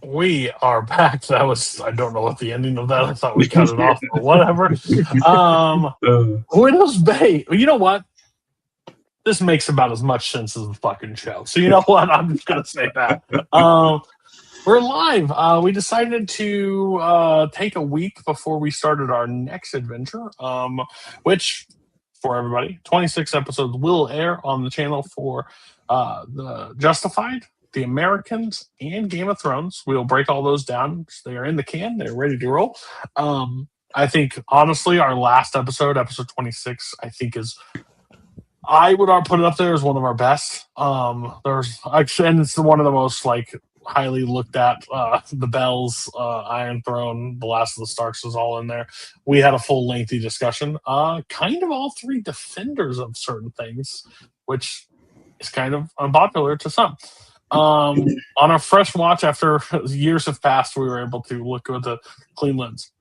We are back. That was, I don't know what the ending of that. I thought we cut it off or whatever. Um, Widow's Bay. You know what? This makes about as much sense as the fucking show. So you know what? I'm just gonna say that. We're live. We decided to take a week before we started our next adventure, which for everybody, 26 episodes will air on the channel for the Justified, the Americans, and Game of Thrones. We'll break all those down. They are in the can. They're ready to roll. I think, honestly, our last episode, episode 26, I think I would put it up there as one of our best. And it's one of the most highly looked at. The Bells, Iron Throne, The Last of the Starks was all in there. We had a full lengthy discussion. Kind of all three defenders of certain things, which is kind of unpopular to some. On a fresh watch after years have passed, we were able to look with a clean lens.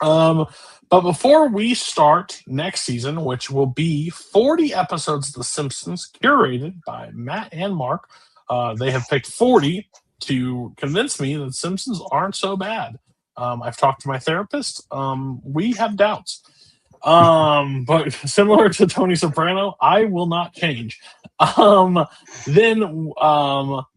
But before we start next season, which will be 40 episodes of The Simpsons, curated by Matt and Mark, they have picked 40 to convince me that Simpsons aren't so bad. I've talked to my therapist. We have doubts. But similar to Tony Soprano, I will not change. Then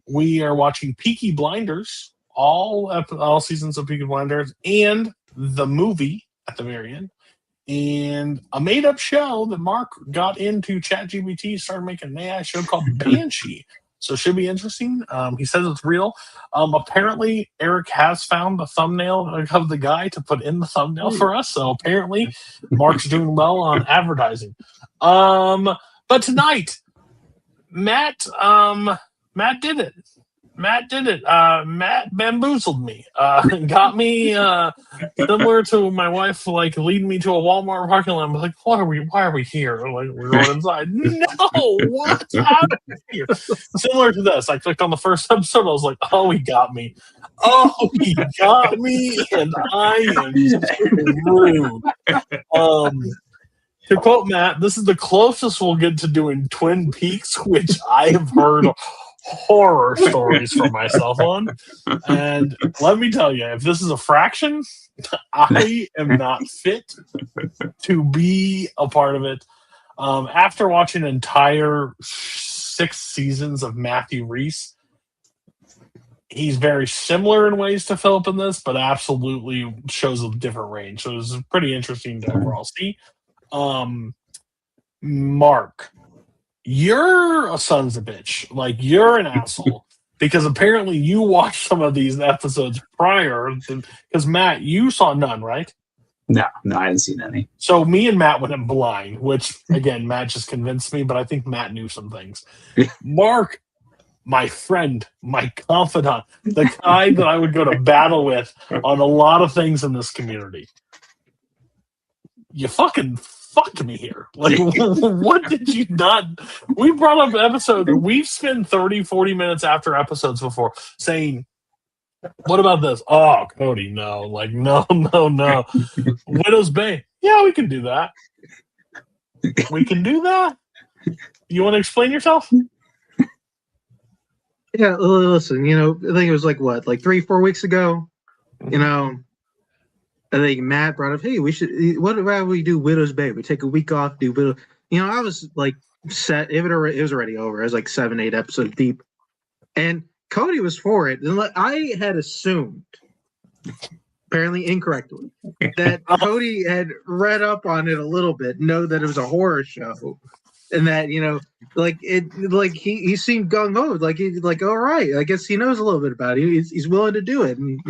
we are watching Peaky Blinders, all seasons of Peaky Blinders, and the movie at the very end, and a made-up show that Mark got into ChatGPT, started making an AI show called Banshee. So it should be interesting. He says it's real. Apparently, Eric has found the thumbnail of the guy to put in the thumbnail for us. So apparently, Mark's doing well on advertising. But tonight, Matt did it. Matt bamboozled me. Got me similar to my wife, leading me to a Walmart parking lot. I'm like, why are we here? We're going inside. No, what's happening here? Similar to this. I clicked on the first episode. I was like, oh, he got me. Oh, he got me, and I am rude. To quote Matt, this is the closest we'll get to doing Twin Peaks, which I have heard horror stories for myself on. And let me tell you, if this is a fraction, I am not fit to be a part of it. After watching an entire 6 seasons of Matthew Rhys, he's very similar in ways to Philip in this, but absolutely shows a different range. So it was pretty interesting to overall see. Mark, you're a son's a bitch. You're an asshole. Because apparently you watched some of these episodes prior. Because, Matt, you saw none, right? No, I hadn't seen any. So me and Matt went in blind, which, again, Matt just convinced me, but I think Matt knew some things. Mark, my friend, my confidant, the guy that I would go to battle with on a lot of things in this community. You fucking fucked me here. What did you not? We brought up episodes. We've spent 30, 40 minutes after episodes before saying, what about this? Oh, Cody, no. No. Widow's Bay. Yeah, we can do that. We can do that. You want to explain yourself? Yeah, listen, I think it was 3-4 weeks ago, I think Matt brought up, hey, what about we do Widow's Bay? We take a week off, do Widow. I was set. It was already over. I was 7-8 episodes deep. And Cody was for it. And I had assumed, apparently incorrectly, that Cody had read up on it a little bit, know that it was a horror show. And that, he seemed gung-ho. All right, I guess he knows a little bit about it. He's willing to do it. And,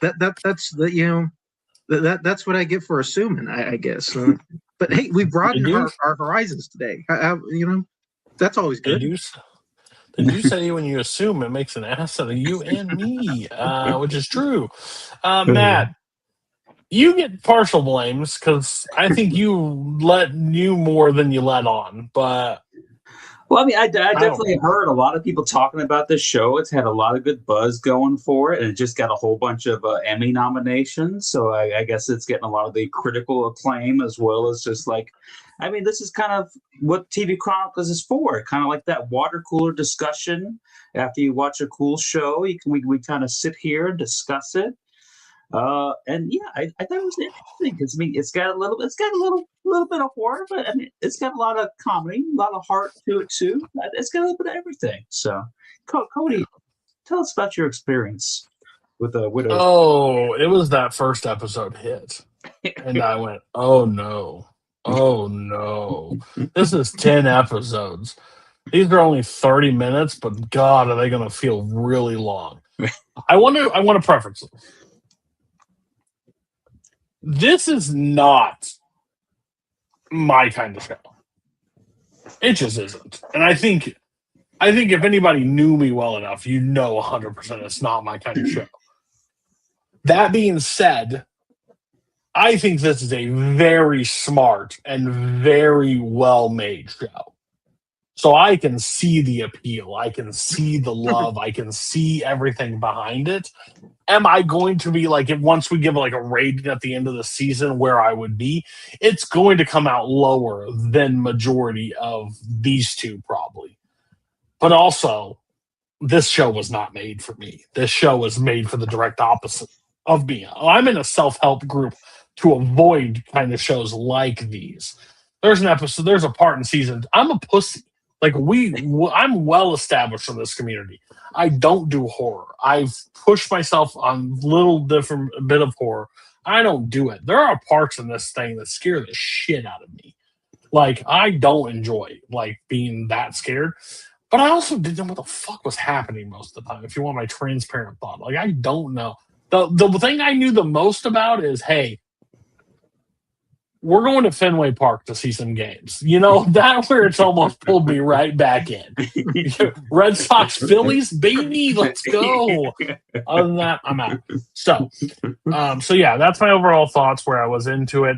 that's that's what I get for assuming, I guess. But hey, we broadened our horizons today. That's always good. Did you say when you assume it makes an ass out of you and me, which is true. Matt, you get partial blames because I think you knew more than you let on, but. Well, I mean, I definitely heard a lot of people talking about this show. It's had a lot of good buzz going for it, and it just got a whole bunch of Emmy nominations. So I guess it's getting a lot of the critical acclaim as well as just I mean, this is kind of what TV Chronicles is for. Kind of like that water cooler discussion. After you watch a cool show, we kind of sit here and discuss it. And yeah, I thought it was interesting because I mean, it's got a little bit of horror, but I mean, it's got a lot of comedy, a lot of heart to it too. It's got a little bit of everything. So, Cody, tell us about your experience with the Widow. Oh, it was that first episode hit, and I went, "Oh no, this is 10 episodes. These are only 30 minutes, but God, are they going to feel really long?" I want to preference this. This is not my kind of show. It just isn't. And I think if anybody knew me well enough, you know 100% it's not my kind of show. That being said, I think this is a very smart and very well-made show. So I can see the appeal. I can see the love. I can see everything behind it. Am I going to be like, if once we give like a rating at the end of the season where I would be, it's going to come out lower than majority of these two probably. But also, this show was not made for me. This show was made for the direct opposite of me. I'm in a self-help group to avoid kind of shows like these. There's a part in season. I'm a pussy. Like I'm well established in this community. I don't do horror. I've pushed myself on a bit of horror. I don't do it. There are parts in this thing that scare the shit out of me. Like I don't enjoy like being that scared. But I also didn't know what the fuck was happening most of the time. If you want my transparent thought, like I don't know. The thing I knew the most about is, hey, we're going to Fenway Park to see some games. You know, that where it's almost pulled me right back in. Red Sox, Phillies, baby, let's go. Other than that, I'm out. So yeah, that's my overall thoughts where I was into it.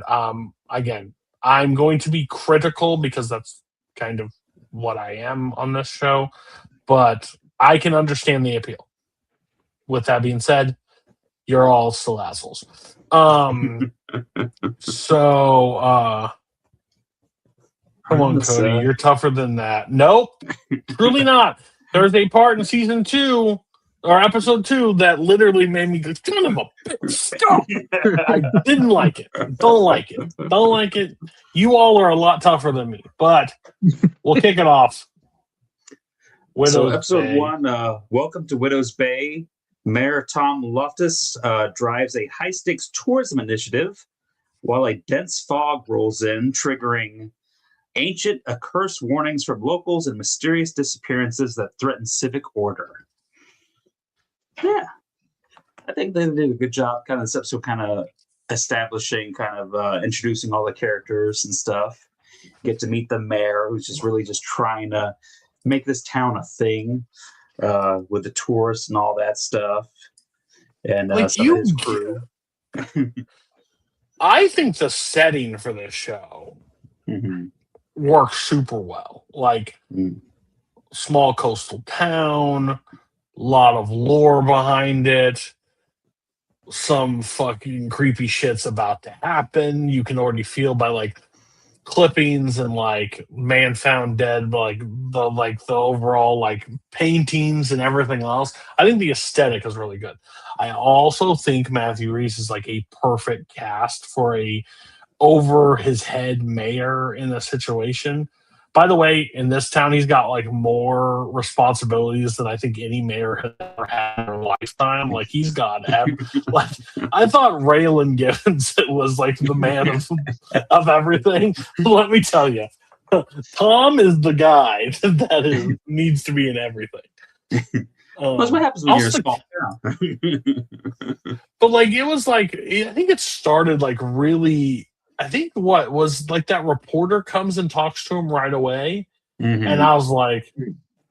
Again, I'm going to be critical because that's kind of what I am on this show, but I can understand the appeal. With that being said, you're all still assholes. So, come on, Cody, you're tougher than that. Nope, truly not. There's a part in season 2 or episode 2 that literally made me go, son of a bitch, stop. I didn't like it. Don't like it. You all are a lot tougher than me, but we'll kick it off. So episode 1, welcome to Widow's Bay. Mayor Tom Loftus drives a high-stakes tourism initiative while a dense fog rolls in, triggering ancient accursed warnings from locals and mysterious disappearances that threaten civic order. Yeah, I think they did a good job kind of this episode, kind of establishing, kind of introducing all the characters and stuff. Get to meet the mayor, who's just really just trying to make this town a thing. With the tourists and all that stuff, and like some of his crew. I think the setting for this show works super well. Like small coastal town, a lot of lore behind it. Some fucking creepy shit's about to happen. You can already feel by like clippings and like man found dead, like the overall like paintings and everything else. I think the aesthetic is really good. I also think Matthew Rhys is like a perfect cast for a over his head mayor in a situation. By the way, in this town, he's got like more responsibilities than I think any mayor has ever had in their lifetime. Like he's got, like I thought Raylan Givens was like the man of everything. Let me tell you, Tom is the guy that needs to be in everything. That's what happens when you're a small town. But like it was like I think it started like really. I think what was like that reporter comes and talks to him right away. And I was like,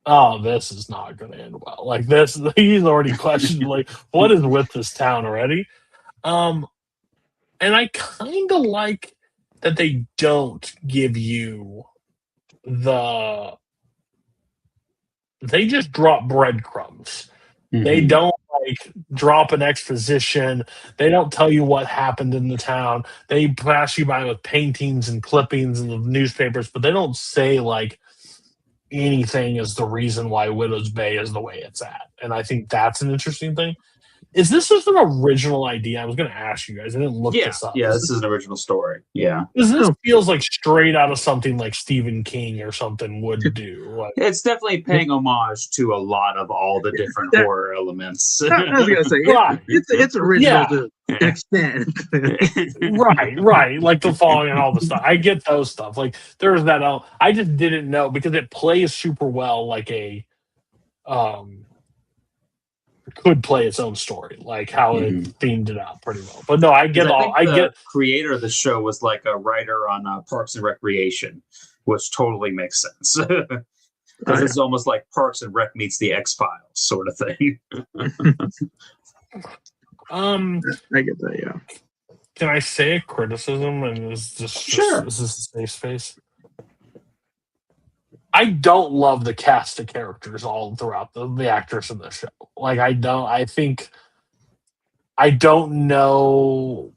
oh, this is not going to end well. Like this, he's already questioned, like, what is with this town already? And I kind of like that they don't give you they just drop breadcrumbs. They don't like drop an exposition. They don't tell you what happened in the town. They pass you by with paintings and clippings in the newspapers, but they don't say like anything is the reason why Widow's Bay is the way it's at. And I think that's an interesting thing. Is this just an original idea? I was going to ask you guys. I didn't look this up. Yeah, this is an original story. Yeah. This feels like straight out of something like Stephen King or something would do. Like, it's definitely paying homage to a lot of all the different horror elements. I was going to say, it's original to an extent. right. Like the falling and all the stuff. I get those stuff. Like there's that. I just didn't know because it plays super well like a could play its own story, like how it themed it out pretty well. But no, I get all. I get creator of the show was like a writer on Parks and Recreation, which totally makes sense because it's almost like Parks and Rec meets the X-Files sort of thing. I get that. Yeah. Can I say a criticism? And is this a safe space? I don't love the cast of characters all throughout the actors in the show. Like I don't know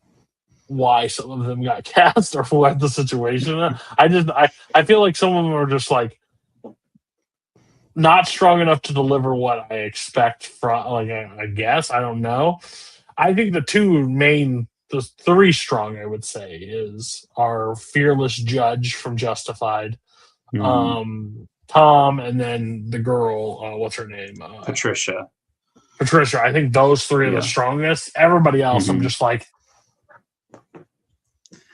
why some of them got cast or what the situation is. I feel like some of them are just like not strong enough to deliver what I expect from, like, I guess, I don't know. I think the three strong, I would say, is our fearless judge from Justified, Tom, and then the girl, what's her name? Patricia. I think those three are the strongest. Everybody else, I'm just like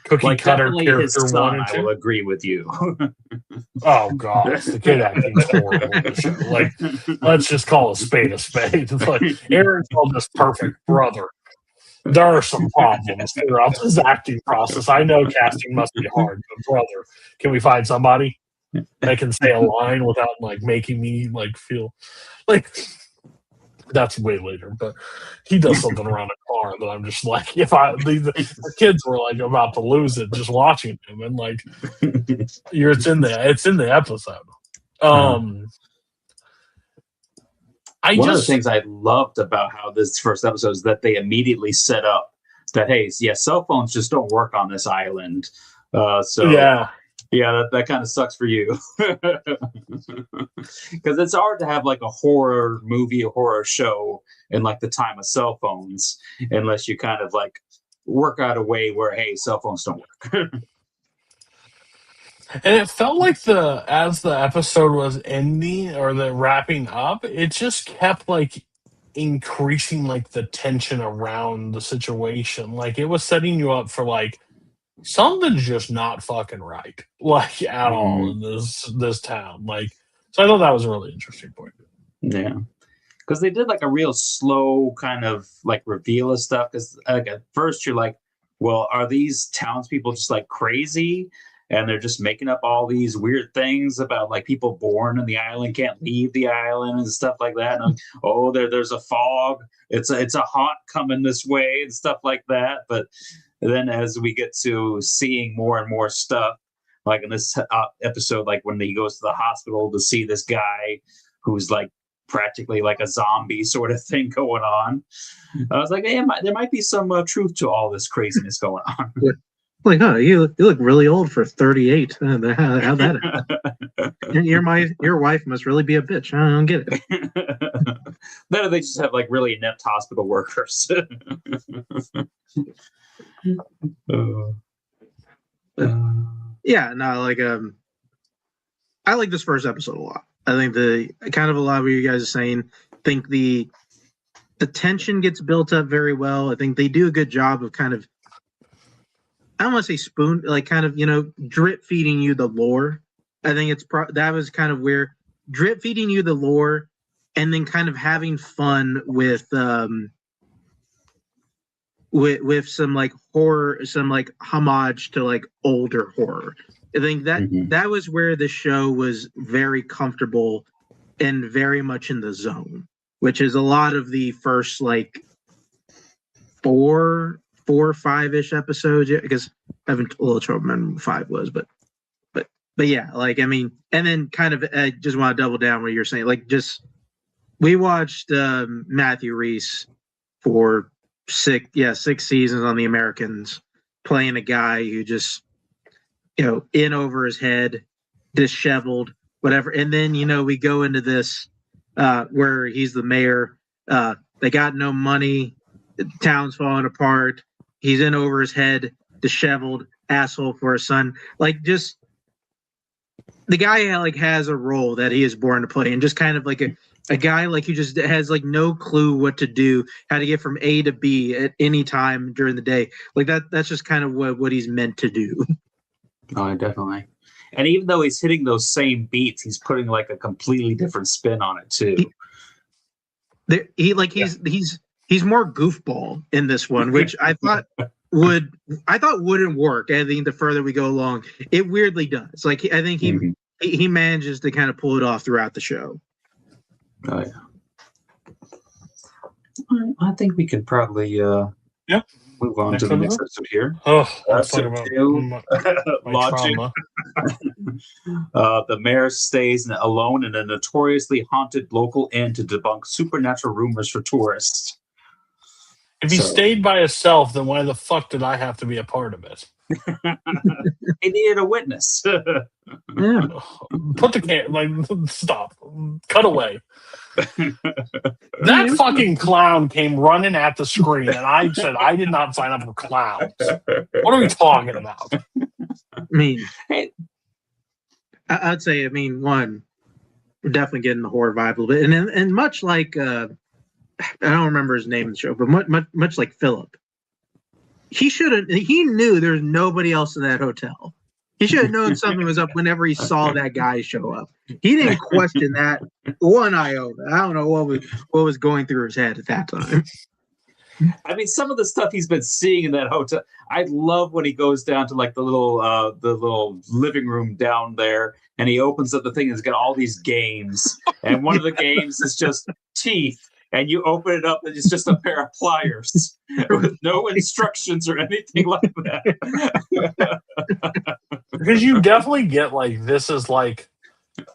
cookie cutter character son, 1 and 2. I will agree with you. Oh god, the kid acting's horrible in the show. Like, let's just call a spade a spade. Like Aaron's this perfect brother. There are some problems throughout this acting process. I know casting must be hard, but brother, can we find somebody that can say a line without like making me like feel like that's way later, but he does something around a car that I'm just like, if the kids were like about to lose it just watching him, and like it's in the episode. One of the things I loved about how this first episode is that they immediately set up that, hey, cell phones just don't work on this island. That kind of sucks for you. Because it's hard to have like a horror movie, a horror show in like the time of cell phones, unless you kind of like work out a way where, hey, cell phones don't work. And it felt like as the episode was ending or the wrapping up, it just kept like increasing like the tension around the situation. Like it was setting you up for like something's just not fucking right, like at all in this town. Like, so I thought that was a really interesting point. Yeah, because they did like a real slow kind of like reveal of stuff. Because like at first you're like, well, are these townspeople just like crazy? And they're just making up all these weird things about like people born in the island can't leave the island and stuff like that. And there's a fog. It's a haunt coming this way and stuff like that. But then as we get to seeing more and more stuff, like in this episode, like when he goes to the hospital to see this guy who's like practically like a zombie sort of thing going on, I was like, hey, there might be some truth to all this craziness going on. Like, you look really old for 38. How that happened? Your wife must really be a bitch. I don't get it. Then they just have like really inept hospital workers. I like this first episode a lot. I think the kind of a lot of what you guys are saying. I think the tension gets built up very well. I think they do a good job of kind of, I don't want to say kind of, drip feeding you the lore. I think that was kind of where drip feeding you the lore and then kind of having fun with some like horror, some like homage to like older horror. I think that was where the show was very comfortable and very much in the zone, which is a lot of the first like 4 or 5-ish episodes, because I haven't a little trouble remembering what 5 was, but yeah, like I mean, and then kind of I just want to double down where you're saying, like, just we watched Matthew Reese for 6 seasons on the Americans, playing a guy who just, in over his head, disheveled, whatever. And then, we go into this where he's the mayor. They got no money. The town's falling apart. He's in over his head, disheveled, asshole for his son. Like, just the guy like has a role that he is born to play, and just kind of like a guy like who just has like no clue what to do, how to get from A to B at any time during the day. Like that's just kind of what he's meant to do. Oh, definitely. And even though he's hitting those same beats, he's putting like a completely different spin on it too. He's more goofball in this one, which I thought wouldn't work. I think the further we go along, it weirdly does. Like I think he manages to kind of pull it off throughout the show. Oh yeah. I think we could probably move on to the next episode here. Episode 2, Lodging. The mayor stays alone in a notoriously haunted local inn to debunk supernatural rumors for tourists. If he stayed by himself, then why the fuck did I have to be a part of it? He needed a witness. Put the stop. Cut away. That fucking clown came running at the screen, and I said I did not sign up for clowns. What are we talking about? I mean, I'd say, one, we're definitely getting the horror vibe a little bit, and much like I don't remember his name in the show, but much like Philip, he knew there was nobody else in that hotel. He should have known something was up whenever he saw that guy show up. He didn't question that one iota. I don't know what was going through his head at that time. I mean, some of the stuff he's been seeing in that hotel. I love when he goes down to like the little living room down there, and he opens up the thing and it's got all these games, and one of the games is just teeth. And you open it up, and it's just a pair of pliers with no instructions or anything like that. Because you definitely get like this is like,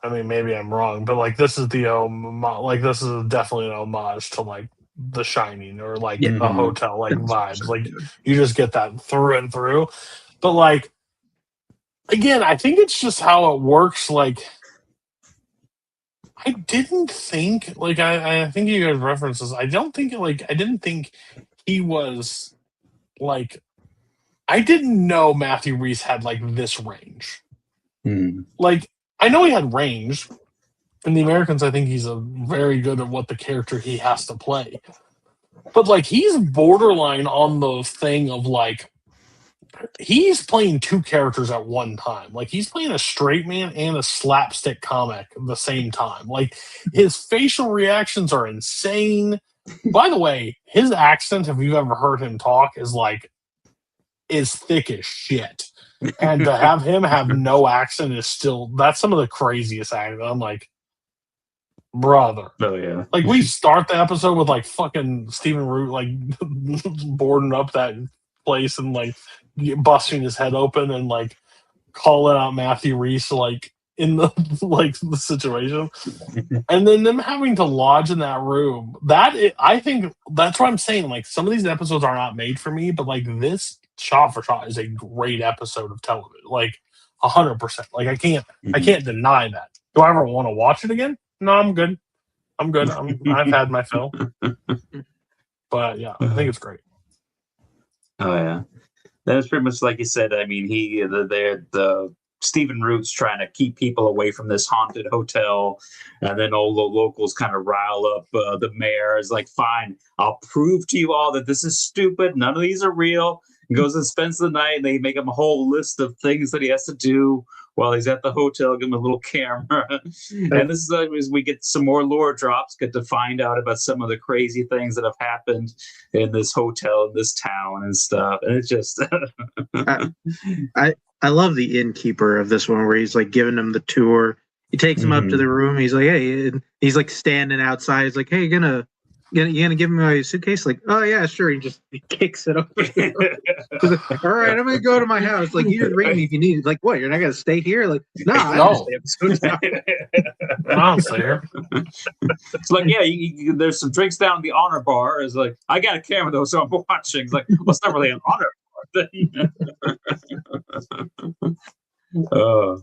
I mean, maybe I'm wrong, but like this is this is definitely an homage to like The Shining or like a hotel like vibes. Like you just get that through and through. But like, again, I think it's just how it works. Like, I didn't think, like, I think you guys references. I didn't think he was, like, I didn't know Matthew Reese had, like, this range. Like, I know he had range. In The Americans, I think he's very good at what the character he has to play. But, like, he's borderline on the thing of, like, he's playing two characters at one time. Like he's playing a straight man and a slapstick comic at the same time. Like his facial reactions are insane. By the way, his accent, if you've ever heard him talk, is thick as shit. And to have him have no accent that's some of the craziest acting. I'm like, brother. Oh yeah. Like we start the episode with like fucking Stephen Root like boarding up that place and like busting his head open and like calling out Matthew Reese like in the the situation, and then them having to lodge in that room. I think that's what I'm saying. Like some of these episodes are not made for me, but like this shot for shot is a great episode of television. Like 100%. Like I can't deny that. Do I ever want to watch it again? No, I'm good. I've had my fill. But yeah, I think it's great. Oh yeah. That's pretty much like you said. I mean, the Stephen Root's trying to keep people away from this haunted hotel, and then all the locals kind of rile up the mayor. Is like, fine, I'll prove to you all that this is stupid. None of these are real. He goes and spends the night, and they make him a whole list of things that he has to do while he's at the hotel. Give him a little camera, and this is as we get some more lore drops, get to find out about some of the crazy things that have happened in this hotel, in this town, and stuff. And it's just, I love the innkeeper of this one where he's like giving him the tour. He takes him up to the room. He's like, hey, and he's like standing outside. He's like, hey, you gonna You gonna give him my suitcase? Like, oh yeah, sure. He kicks it over. Like, all right, I'm gonna go to my house. Like, you just ring me if you need it. Like, what? You're not gonna stay here? Like, no, I'm gonna stay at this hotel. I'll stay here. It's like, yeah, there's some drinks down the honor bar. It's like, I got a camera though, so I'm watching. It's like, well, it's not really an honor bar.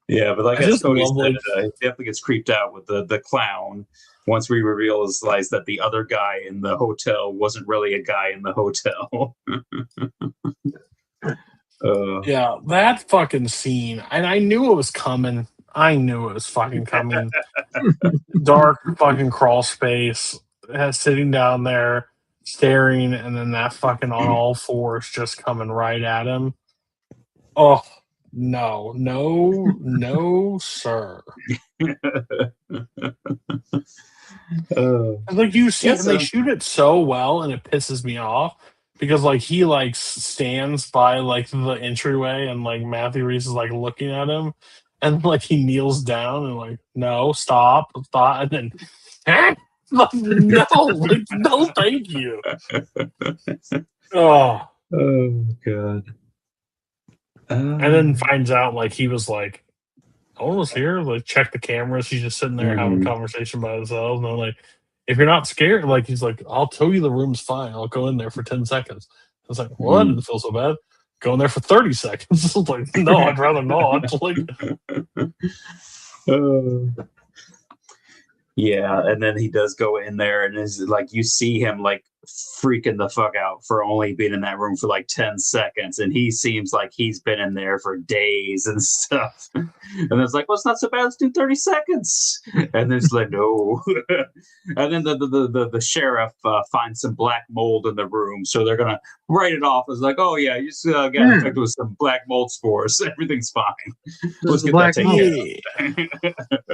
Yeah, but like as Cody said, he definitely gets creeped out with the clown once we realize that the other guy in the hotel wasn't really a guy in the hotel. Yeah, that fucking scene. And I knew it was coming. I knew it was fucking coming. Dark fucking crawl space, sitting down there, staring, and then that fucking on all fours just coming right at him. Oh, no, sir. Like you see, they shoot it so well, and it pisses me off because like he like stands by like the entryway, and like Matthew Rhys is like looking at him, and like he kneels down and like, no, stop, and then like, no, like, no, thank you. Oh god. And then finds out like he was like, Owen was here, like check the cameras. He's just sitting there having a conversation by himself. And I'm like, if you're not scared, like he's like, I'll tell you the room's fine. I'll go in there for 10 seconds. I was like, what? Didn't feel so bad. Go in there for 30 seconds. Like, no, I'd rather not. Like, yeah, and then he does go in there and is like, you see him like freaking the fuck out for only being in that room for like 10 seconds, and he seems like he's been in there for days and stuff. And it's like, well, it's not so bad, let's do 30 seconds. And there's like, no. And then the sheriff finds some black mold in the room, so they're gonna write it off as like, oh yeah, you just got infected with some black mold spores, everything's fine. Let's get that taken care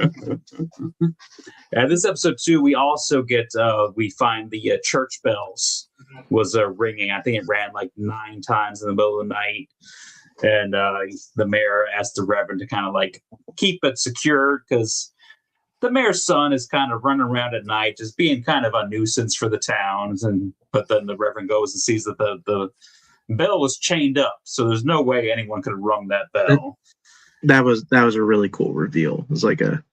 of. And this episode 2, we also get we find the church bells was ringing. I think it ran like 9 times in the middle of the night, and the mayor asked the Reverend to kind of like keep it secured because the mayor's son is kind of running around at night, just being kind of a nuisance for the towns. But then the Reverend goes and sees that the bell was chained up, so there's no way anyone could have rung that bell. That was a really cool reveal. It was like a,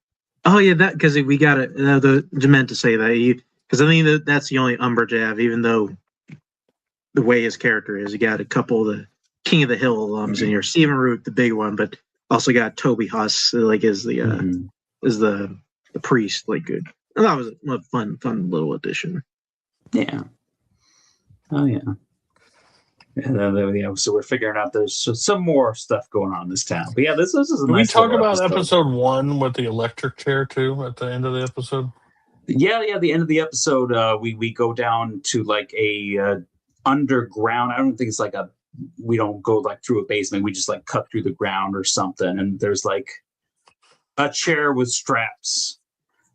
oh yeah, that because we got it. Meant to say that because I think that's the only Umbridge I have, even though the way his character is, you got a couple of the King of the Hill alums in here. Stephen Root, the big one, but also got Toby Huss, like is the priest. Like good. And that was a fun little addition. Yeah. Oh yeah. And then, so we're figuring out there's some more stuff going on in this town. But yeah, this is a nice. We talk about episode 1 with the electric chair too at the end of the episode. Yeah. The end of the episode, we go down to like a underground. I don't think it's like we don't go like through a basement. We just like cut through the ground or something. And there's like a chair with straps.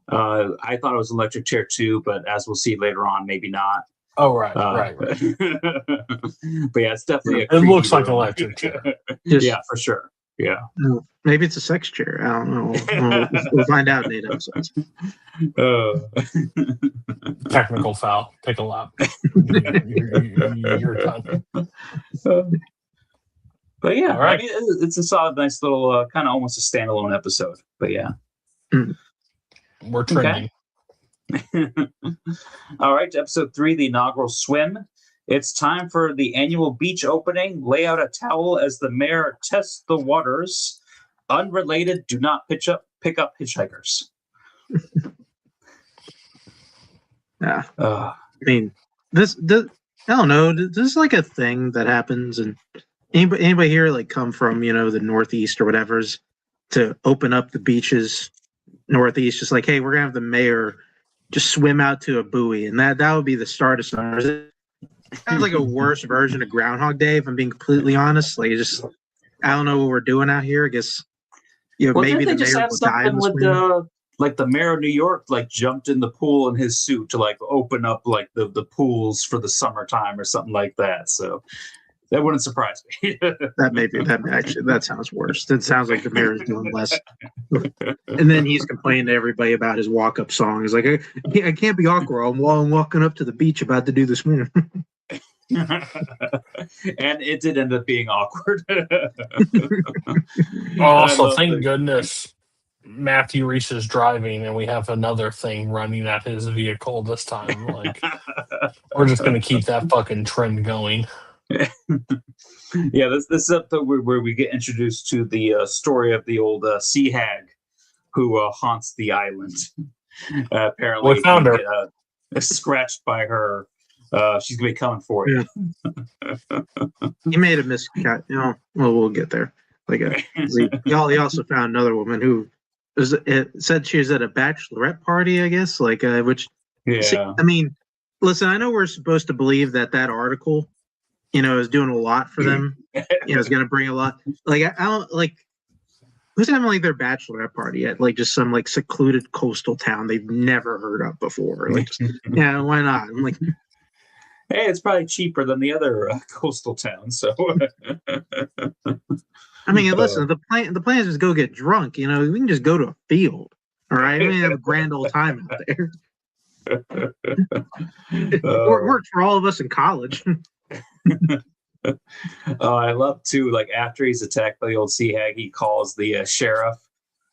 I thought it was an electric chair too, but as we'll see later on, maybe not. Oh, right. But yeah, it's definitely it looks like an electric chair. Yeah, for sure. Yeah. Maybe it's a sex chair. I don't know. We'll find out in 8 episodes. Technical foul. Take a lap. You're done. But yeah, all right. I mean, it's a solid, nice little, kind of almost a standalone episode. But yeah. We're trending. Okay. All right, episode 3, the inaugural swim. It's time for the annual beach opening. Lay out a towel as the mayor tests the waters. Unrelated, do not pick up hitchhikers. Yeah. I mean, this I don't know. This is like a thing that happens, and anybody here like come from the Northeast or whatever's to open up the beaches Northeast, just like, hey, we're gonna have the mayor just swim out to a buoy, and that would be the start of summer. It sounds like a worse version of Groundhog Day, if I'm being completely honest. Like, I don't know what we're doing out here. I guess maybe the mayor will die in the like the mayor of New York like jumped in the pool in his suit to like open up like the pools for the summertime or something like that. So That wouldn't surprise me. That sounds worse. That sounds like the mayor's doing less. And then he's complaining to everybody about his walk-up song. He's like, I can't be awkward. I'm walking up to the beach about to do this morning. And it did end up being awkward. Also, thank goodness Matthew Reese is driving and we have another thing running at his vehicle this time. Like, we're just going to keep that fucking trend going. Yeah, this is where we get introduced to the story of the old sea hag who haunts the island. Apparently, we found her. Scratched by her. She's gonna be coming for you. He made a miscut. Well, we'll get there. He also found another woman who said she was at a bachelorette party, I guess. Which, yeah. I mean, listen, I know we're supposed to believe that article, is doing a lot for them. It's going to bring a lot. I don't who's having their bachelorette party at just some secluded coastal town they've never heard of before. Yeah, why not? I'm like, hey, it's probably cheaper than the other coastal towns. So, I mean, listen, the plan is to go get drunk. We can just go to a field. All right, we have a grand old time out there. It worked for all of us in college. I love too. After he's attacked by the old sea hag, he calls the sheriff,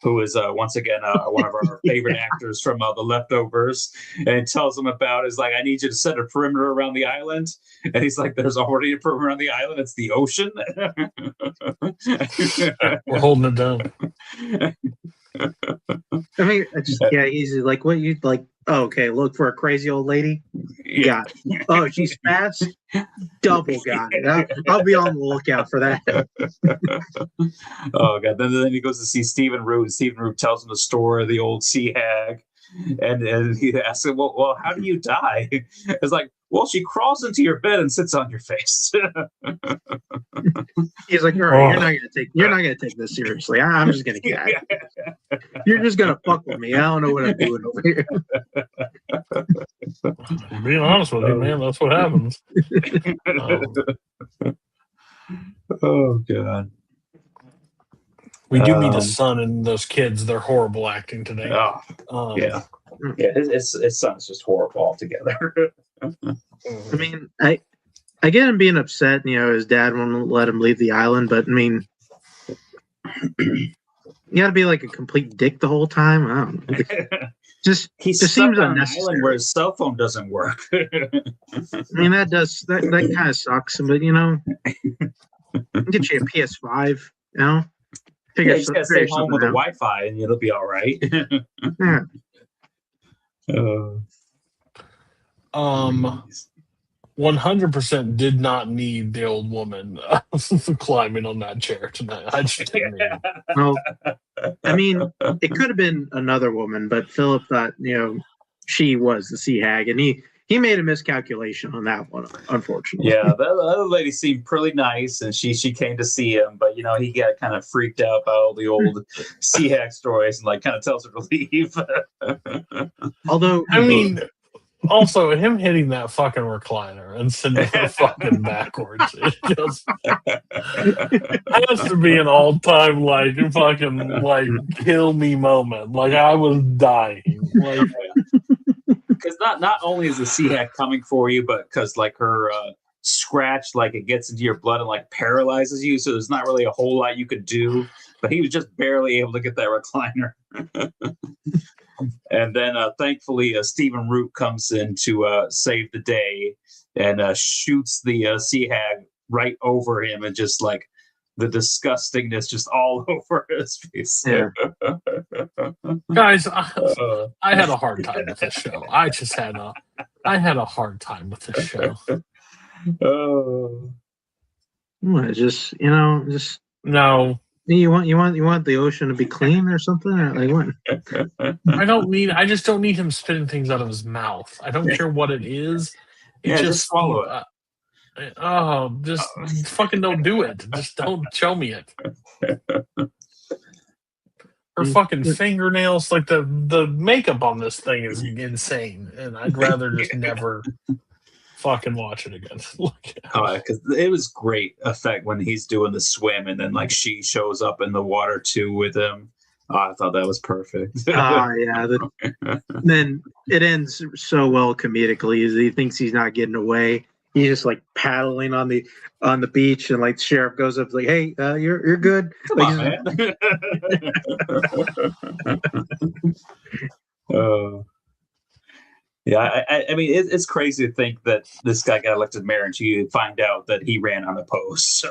who is once again one of our favorite actors from The Leftovers, and tells him about I need you to set a perimeter around the island. And he's like, "There's already a perimeter around the island. It's the ocean." We're holding it down. I mean, easy. What you like? Oh, okay, look for a crazy old lady. Yeah. Got it. Oh, she's fast. Double got it. I'll be on the lookout for that. Oh god! Then he goes to see Stephen Root. And Stephen Root tells him the story of the old sea hag, and he asks him, "Well, how do you die?" It's like, "Well, she crawls into your bed and sits on your face." He's like, "All right, you're not gonna take this seriously. I'm just gonna get it. You're just gonna fuck with me. I don't know what I'm doing over here." Being honest with you, man, that's what happens. Oh god. We do meet his son and those kids. They're horrible acting today. Yeah. His son's just horrible altogether. I mean, I get him being upset. His dad won't let him leave the island, but I mean, you got to be a complete dick the whole time. I don't know. Just seems on unnecessary. An island where his cell phone doesn't work. I mean, that kind of sucks. But get you a PS5. You just gotta stay home with the Wi-Fi, and it'll be all right. Yeah. 100% did not need the old woman climbing on that chair tonight. I just didn't need it. Well, I mean, it could have been another woman, but Philip thought, she was the sea hag, and he made a miscalculation on that one, unfortunately. Yeah, the other lady seemed pretty nice, and she came to see him, but he got kind of freaked out by all the old sea hag stories, and kind of tells her to leave. Although, I mean, also him hitting that fucking recliner and sending her fucking backwards, it just has to be an all-time fucking kill me moment. I was dying. Because not only is the sea hag coming for you, but because her scratch it gets into your blood and paralyzes you, so there's not really a whole lot you could do. But he was just barely able to get that recliner. And then thankfully Stephen Root comes in to save the day and shoots the sea hag right over him, and just the disgustingness just all over his face. Yeah. Guys, I had a hard time with this show. I had a hard time with this show. Oh. Just No. You want the ocean to be clean or something? Or what? I just don't need him spitting things out of his mouth. I don't care what it is. Just swallow it. Just fucking don't do it. Just don't show me it. Her fucking fingernails, the makeup on this thing is insane, and I'd rather just never. fucking watch it again. Because it was great effect when he's doing the swim and then like she shows up in the water too with him. Oh, I thought that was perfect. Yeah. Then it ends so well comedically as he thinks he's not getting away. He's just like paddling on the beach, and like the sheriff goes up like, "Hey, you're good." Come like, on, man. Yeah, I mean, it's crazy to think that this guy got elected mayor and you find out that he ran unopposed. So,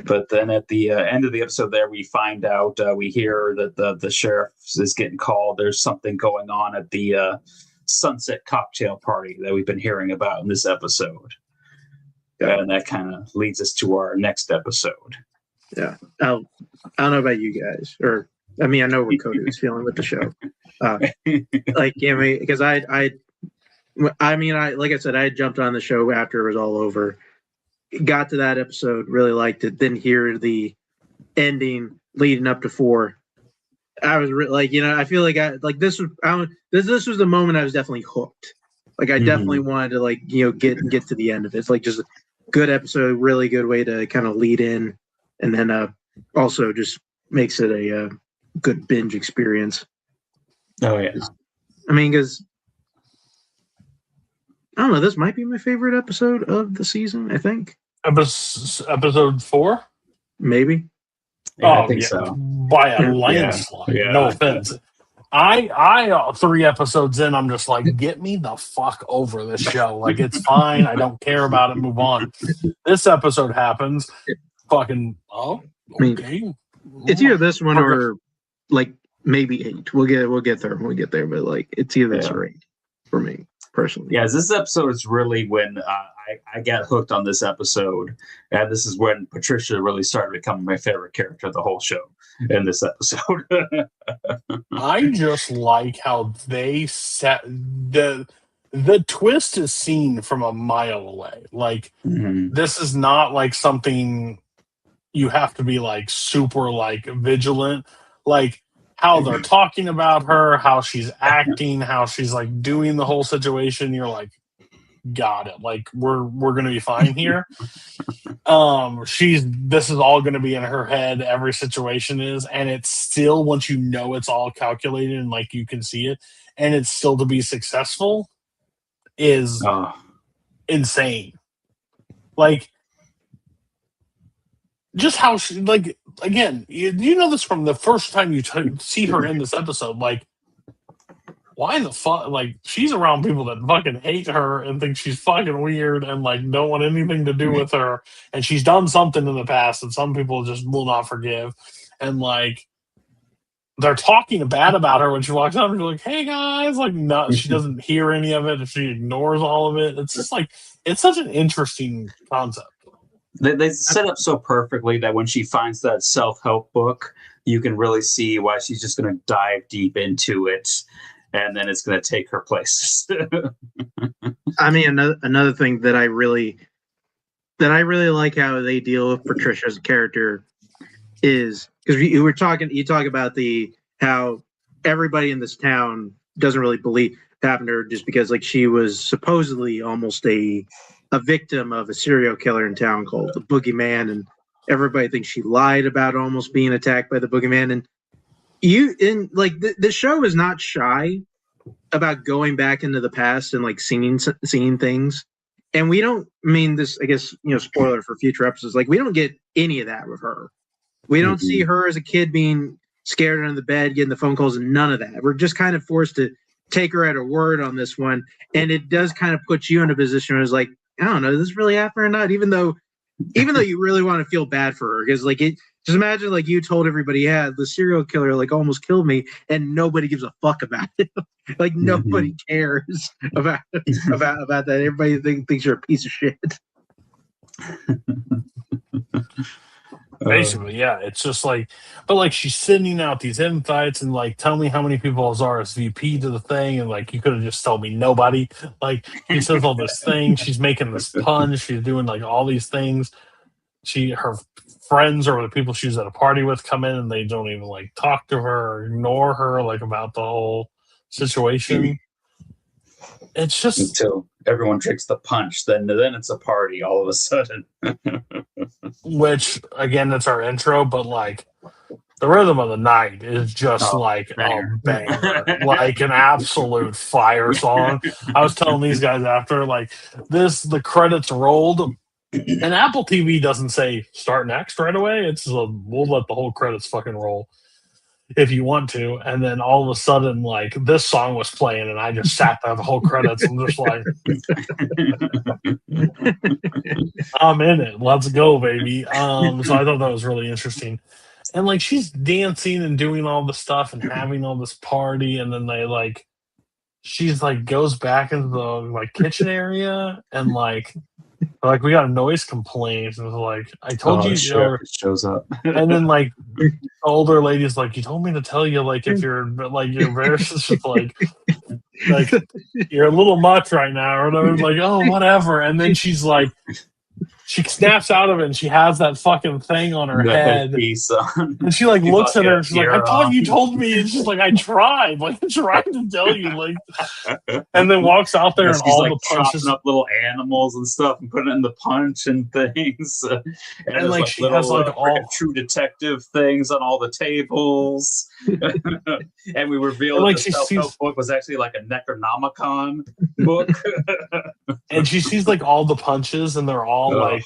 but then at the end of the episode, there we find out, we hear that the sheriff is getting called. There's something going on at the Sunset Cocktail Party that we've been hearing about in this episode, and that kind of leads us to our next episode. Yeah, I don't know about you guys, or I mean, I know what Cody was feeling with the show. Like, I mean, because I like I said, I jumped on the show after it was all over. Got to that episode, really liked it. Then hear the ending leading up to 4. I was like, I feel like this was the moment I was definitely hooked. Like, I definitely wanted to get to the end of it. It's like just a good episode, really good way to kind of lead in, and then also just makes it a good binge experience. Oh yeah, I mean, because I don't know, this might be my favorite episode of the season. I think episode 4, maybe. Yeah, I think so. By a landslide. Yeah. No offense. I 3 episodes in, I'm just like, get me the fuck over this show. Like, it's fine. I don't care about it. Move on. This episode happens. Fucking okay. It's either this one or like maybe 8. We'll get there when we get there, but like it's either this or 8 for me personally. Yeah, this episode is really when I got hooked on this episode, and this is when Patricia really started becoming my favorite character of the whole show in this episode. I just like how they set the twist is seen from a mile away. Like, this is not like something you have to be like super like vigilant. Like, how they're talking about her, how she's acting, how she's like doing the whole situation. You're like, got it. Like, we're gonna be fine here. This is all gonna be in her head. Every situation is, and it's still, once you know it's all calculated and like you can see it, and it's still to be successful is insane. Like, just how she, like, again, you know this from the first time you see her in this episode. Like, why the fuck? Like, she's around people that fucking hate her and think she's fucking weird and like don't want anything to do with her. And she's done something in the past that some people just will not forgive. And like, they're talking bad about her when she walks up and you're like, hey guys, like, no, she doesn't hear any of it. She ignores all of it. It's just like, it's such an interesting concept. They set up so perfectly that when she finds that self-help book, you can really see why she's just going to dive deep into it, and then it's going to take her places. I mean, another thing that I really like how they deal with Patricia's character is because you talk about how everybody in this town doesn't really believe it happened to her just because like she was supposedly almost a victim of a serial killer in town called the Boogeyman, and everybody thinks she lied about almost being attacked by the Boogeyman. And the show is not shy about going back into the past and like seeing things. And we don't mean this, I guess, spoiler for future episodes. Like, we don't get any of that with her. We don't see her as a kid being scared under the bed, getting the phone calls, and none of that. We're just kind of forced to take her at her word on this one. And it does kind of put you in a position where it's like, I don't know, does this really happen or not? Even though you really want to feel bad for her, because like just imagine like you told everybody, yeah, the serial killer like almost killed me, and nobody gives a fuck about it. Like nobody cares about that. Everybody thinks you're a piece of shit. Basically, yeah. It's just like, but like she's sending out these invites and like, tell me how many people has RSVP to the thing, and like you could have just told me nobody. Like, he says all this thing, she's making this pun, she's doing like all these things. Her friends or the people she was at a party with come in and they don't even like talk to her or ignore her like about the whole situation. It's just until everyone drinks the punch, then it's a party all of a sudden. Which again, that's our intro, but like the rhythm of the night is just like banger. a banger, like an absolute fire song. I was telling these guys after like the credits rolled, and Apple TV doesn't say start next right away. It's we'll let the whole credits fucking roll if you want to, and then all of a sudden like this song was playing, and I just sat there the whole credits and just like, I'm in it. Let's go, baby. So I thought that was really interesting. And like she's dancing and doing all the stuff and having all this party, and then she's like goes back into the like kitchen area, and like we got a noise complaint. It was like, I told you, it shows up. And then like the older lady's like, you told me to tell you like if you're like your verse is just like you're a little much right now, or whatever. Like, oh, whatever. And then she's like, she snaps out of it, and she has that fucking thing on her head. And she like looks at her, and she's like, I thought you told me. And she's like, I tried to tell you, like, and then walks out there, and all like the punches chopping up little animals and stuff and putting it in the punch and things. And like she has like all True Detective things on all the tables. And we revealed like the self-help book was actually like a Necronomicon book. And she sees like all the punches, and they're all like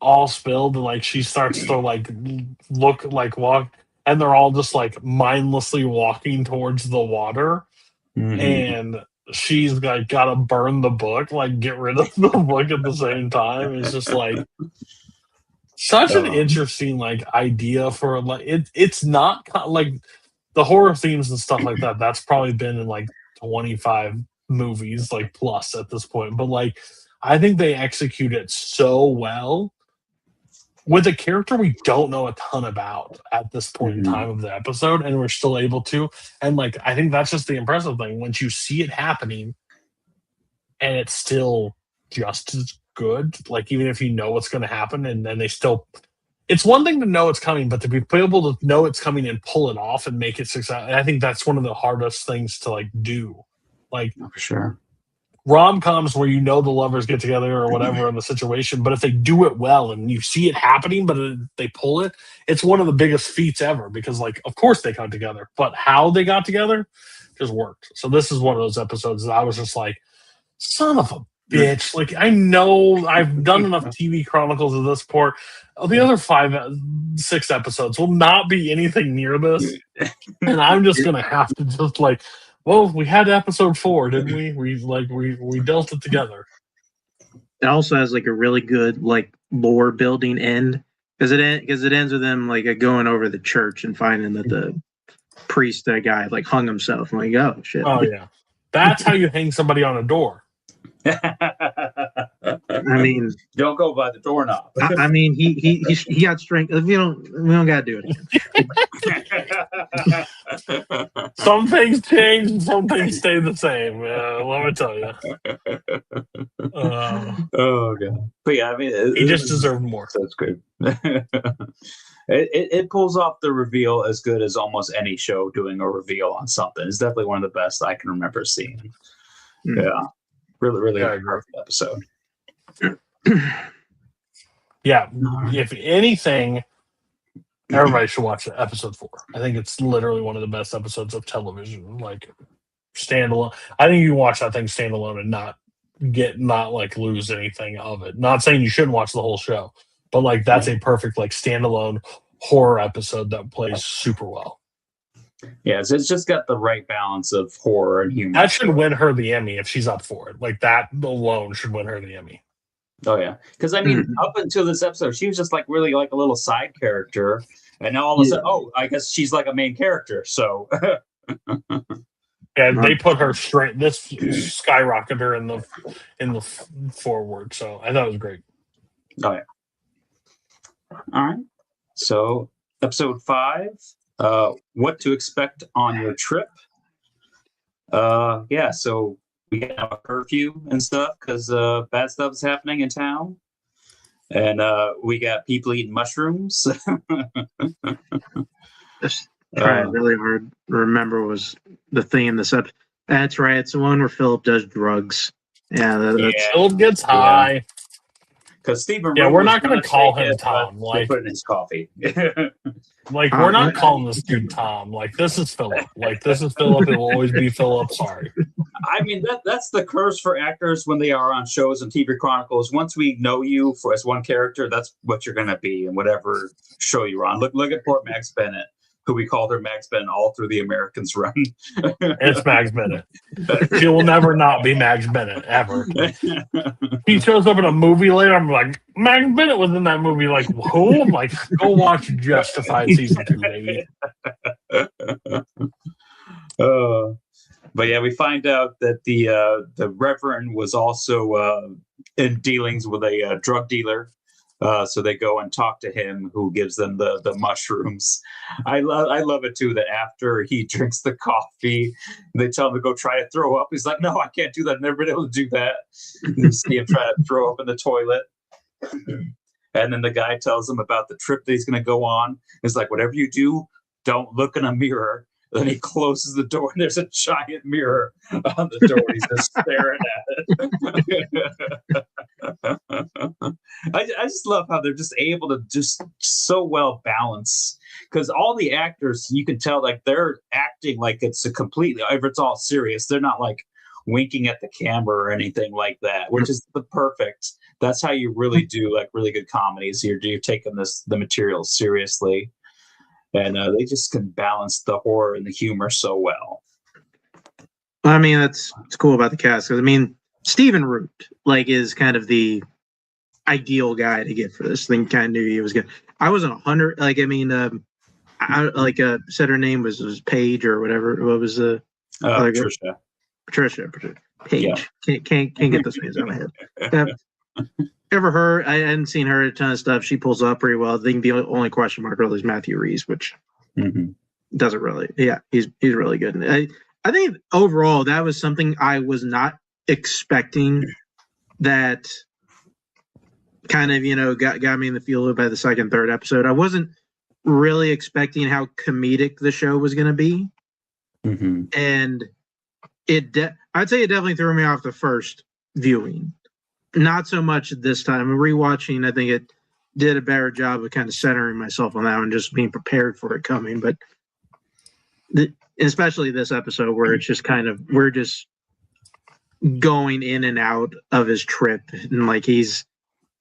all spilled, and like she starts to like walk, and they're all just like mindlessly walking towards the water. And she's like gotta burn the book, like get rid of the book at the same time. It's just like such an interesting like idea for like it's not like the horror themes and stuff like that. That's probably been in like 25 movies like plus at this point, but like I think they execute it so well with a character we don't know a ton about at this point in time of the episode, and we're still able to. And like I think that's just the impressive thing, once you see it happening and it's still just as good, like even if you know what's going to happen, and then they still, it's one thing to know it's coming, but to be able to know it's coming and pull it off and make it successful, I think that's one of the hardest things to like do. Like for sure, rom-coms where you know the lovers get together or whatever in the situation, but if they do it well and you see it happening, but they pull it, it's one of the biggest feats ever, because like of course they got together, but how they got together just worked. So this is one of those episodes that I was just like, son of a bitch. Like I know I've done enough TV Chronicles of this port. The other 6 episodes will not be anything near this, and I'm just gonna have to just like, well, we had episode 4, didn't we? We dealt it together. It also has like a really good like lore building end, because it ends with them like going over the church and finding that the priest, that guy, like hung himself. I'm like, oh shit. Oh yeah, that's how you hang somebody on a door. I mean, don't go by the doorknob. I mean, he got strength. We don't gotta do it. Some things change and some things stay the same. Let me tell you. Oh god! But yeah, I mean, he just deserved more. So it's good. It pulls off the reveal as good as almost any show doing a reveal on something. It's definitely one of the best I can remember seeing. Yeah. Really a great episode. Yeah, if anything, everybody should watch episode 4. I think it's literally one of the best episodes of television, like standalone. I think you can watch that thing standalone and not like lose anything of it. Not saying you shouldn't watch the whole show, but like that's a perfect like standalone horror episode that plays super well. Yeah, so it's just got the right balance of horror and humor. That should win her the Emmy if she's up for it. Like that alone should win her the Emmy. Oh yeah, because I mean, up until this episode, she was just like really like a little side character, and now all of a sudden, I guess she's like a main character. So yeah, they put her straight. This skyrocketed her in the forward. So I thought it was great. Oh yeah. All right. So episode 5. What to expect on your trip. Yeah, so we have a curfew and stuff because bad stuff is happening in town, and we got people eating mushrooms. Trying really hard to remember was the thing in this episode. That's right. It's the one where Philip does drugs. Yeah, Philip gets high. Because Stephen, we're not going to call him Tom. They put it in his coffee. Like, we're not calling this dude Tom. Like, this is Philip. Like, this is Philip. It will always be Philip. Sorry. I mean, that's the curse for actors when they are on shows and TV Chronicles. Once we know you as one character, that's what you're going to be in whatever show you're on. Look at poor Max Bennett, who we called her Max Bennett all through the Americans run. It's Max Bennett. She will never not be Max Bennett, ever. He shows up in a movie later, I'm like, Max Bennett was in that movie. Like, who? I'm like, go watch Justified Season 2, baby. But yeah, we find out that the Reverend was also in dealings with a drug dealer. So they go and talk to him, who gives them the mushrooms. I love it too that after he drinks the coffee, they tell him to go try to throw up. He's like, no, I can't do that. I've never been able to do that. You see him try to throw up in the toilet. And then the guy tells him about the trip that he's going to go on. He's like, whatever you do, don't look in a mirror. Then he closes the door, and there's a giant mirror on the door. He's just staring at it. I just love how they're just able to just so well balance, because all the actors, you can tell, like, they're acting like it's a completely, if it's all serious, they're not like winking at the camera or anything like that, which is the perfect. That's how you really do like really good comedies. You're taking the material seriously. And they just can balance the horror and the humor so well. I mean, it's cool about the cast, because I mean, Stephen Root is kind of the ideal guy to get for this thing. Kind of knew he was good. I wasn't 100. I said her name was Paige or whatever. What was the Patricia Paige? Yeah. Can't get those names out of my head. Ever heard? I hadn't seen her a ton of stuff. She pulls up pretty well. I think the only question mark really is Matthew Rhys, which doesn't really. Yeah, he's really good. And I think overall that was something I was not expecting. That kind of got me in the feel by the second, third episode. I wasn't really expecting how comedic the show was going to be, and I'd say it definitely threw me off the first viewing. Not so much this time. Rewatching, I think it did a better job of kind of centering myself on that one, just being prepared for it coming. But especially this episode where it's just kind of, we're just going in and out of his trip, and like he's,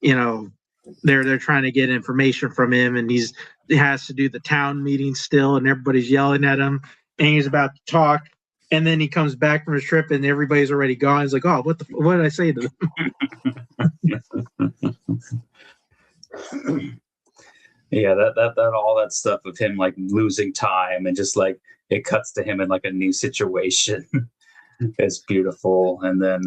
they're trying to get information from him, and he has to do the town meeting still, and everybody's yelling at him, and he's about to talk. And then he comes back from his trip, and everybody's already gone. He's like, "Oh, what did I say to them?" Yeah, that all that stuff of him like losing time, and just like it cuts to him in like a new situation. It's beautiful. And then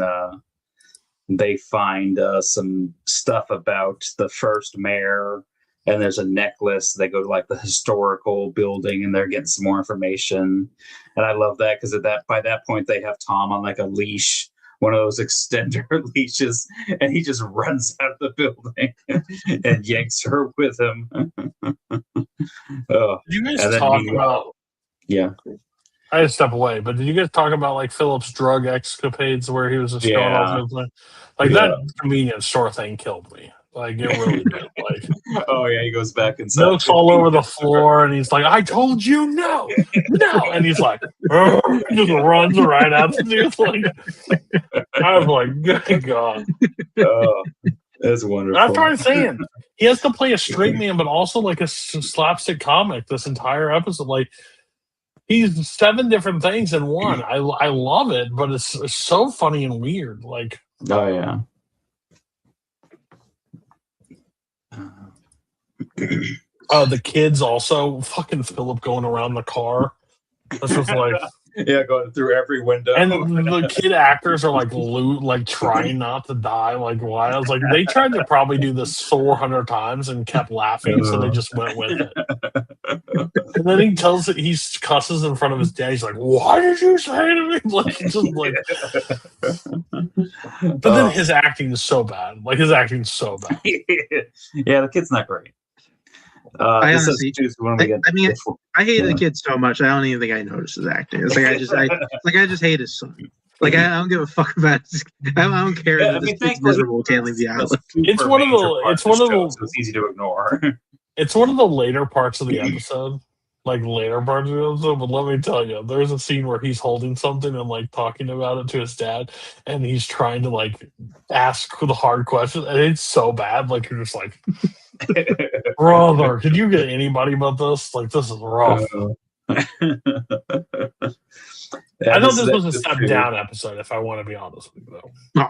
they find some stuff about the first mayor. And there's a necklace. They go to like the historical building, and they're getting some more information. And I love that, because by that point they have Tom on like a leash, one of those extender leashes, and he just runs out of the building and yanks her with him. Did you guys talk about? Yeah, I had to step away, but did you guys talk about like Philip's drug escapades where he was just going off that convenience store thing killed me. Like, it really did. Like, oh yeah, he goes back inside. Milk's all over the floor, and he's like, "I told you no," and he's like, just runs right out the dude. Like, I was like, "Good God!" Oh, that's wonderful. That's what I'm saying. He has to play a straight man, but also like a slapstick comic this entire episode. Like, he's 7 different things in one. I love it, but it's so funny and weird. Like, oh yeah. The kids also, fucking Philip going around the car. This was like, yeah, going through every window. And the kid actors are like trying not to die. Like, why? I was like, they tried to probably do this 400 times and kept laughing, so they just went with it. And then he cusses in front of his dad. He's like, "Why did you say to me?" Like, just like. But then his acting is so bad. Like, his acting is so bad. Yeah, the kid's not great. I honestly, I hate the kid so much. I don't even think I noticed his acting. It's like I just hate his son. Like I don't give a fuck about. I don't care that this kid's miserable. Can't leave the island. It's one of the. So it's easy to ignore. It's one of the later parts of the episode. Like later parts of the episode, but let me tell you, there's a scene where he's holding something and like talking about it to his dad, and he's trying to like ask the hard questions, and it's so bad. Like you're just like, brother, could you get anybody about this? Like this is rough. I thought this was a step down episode, if I want to be honest with you, though.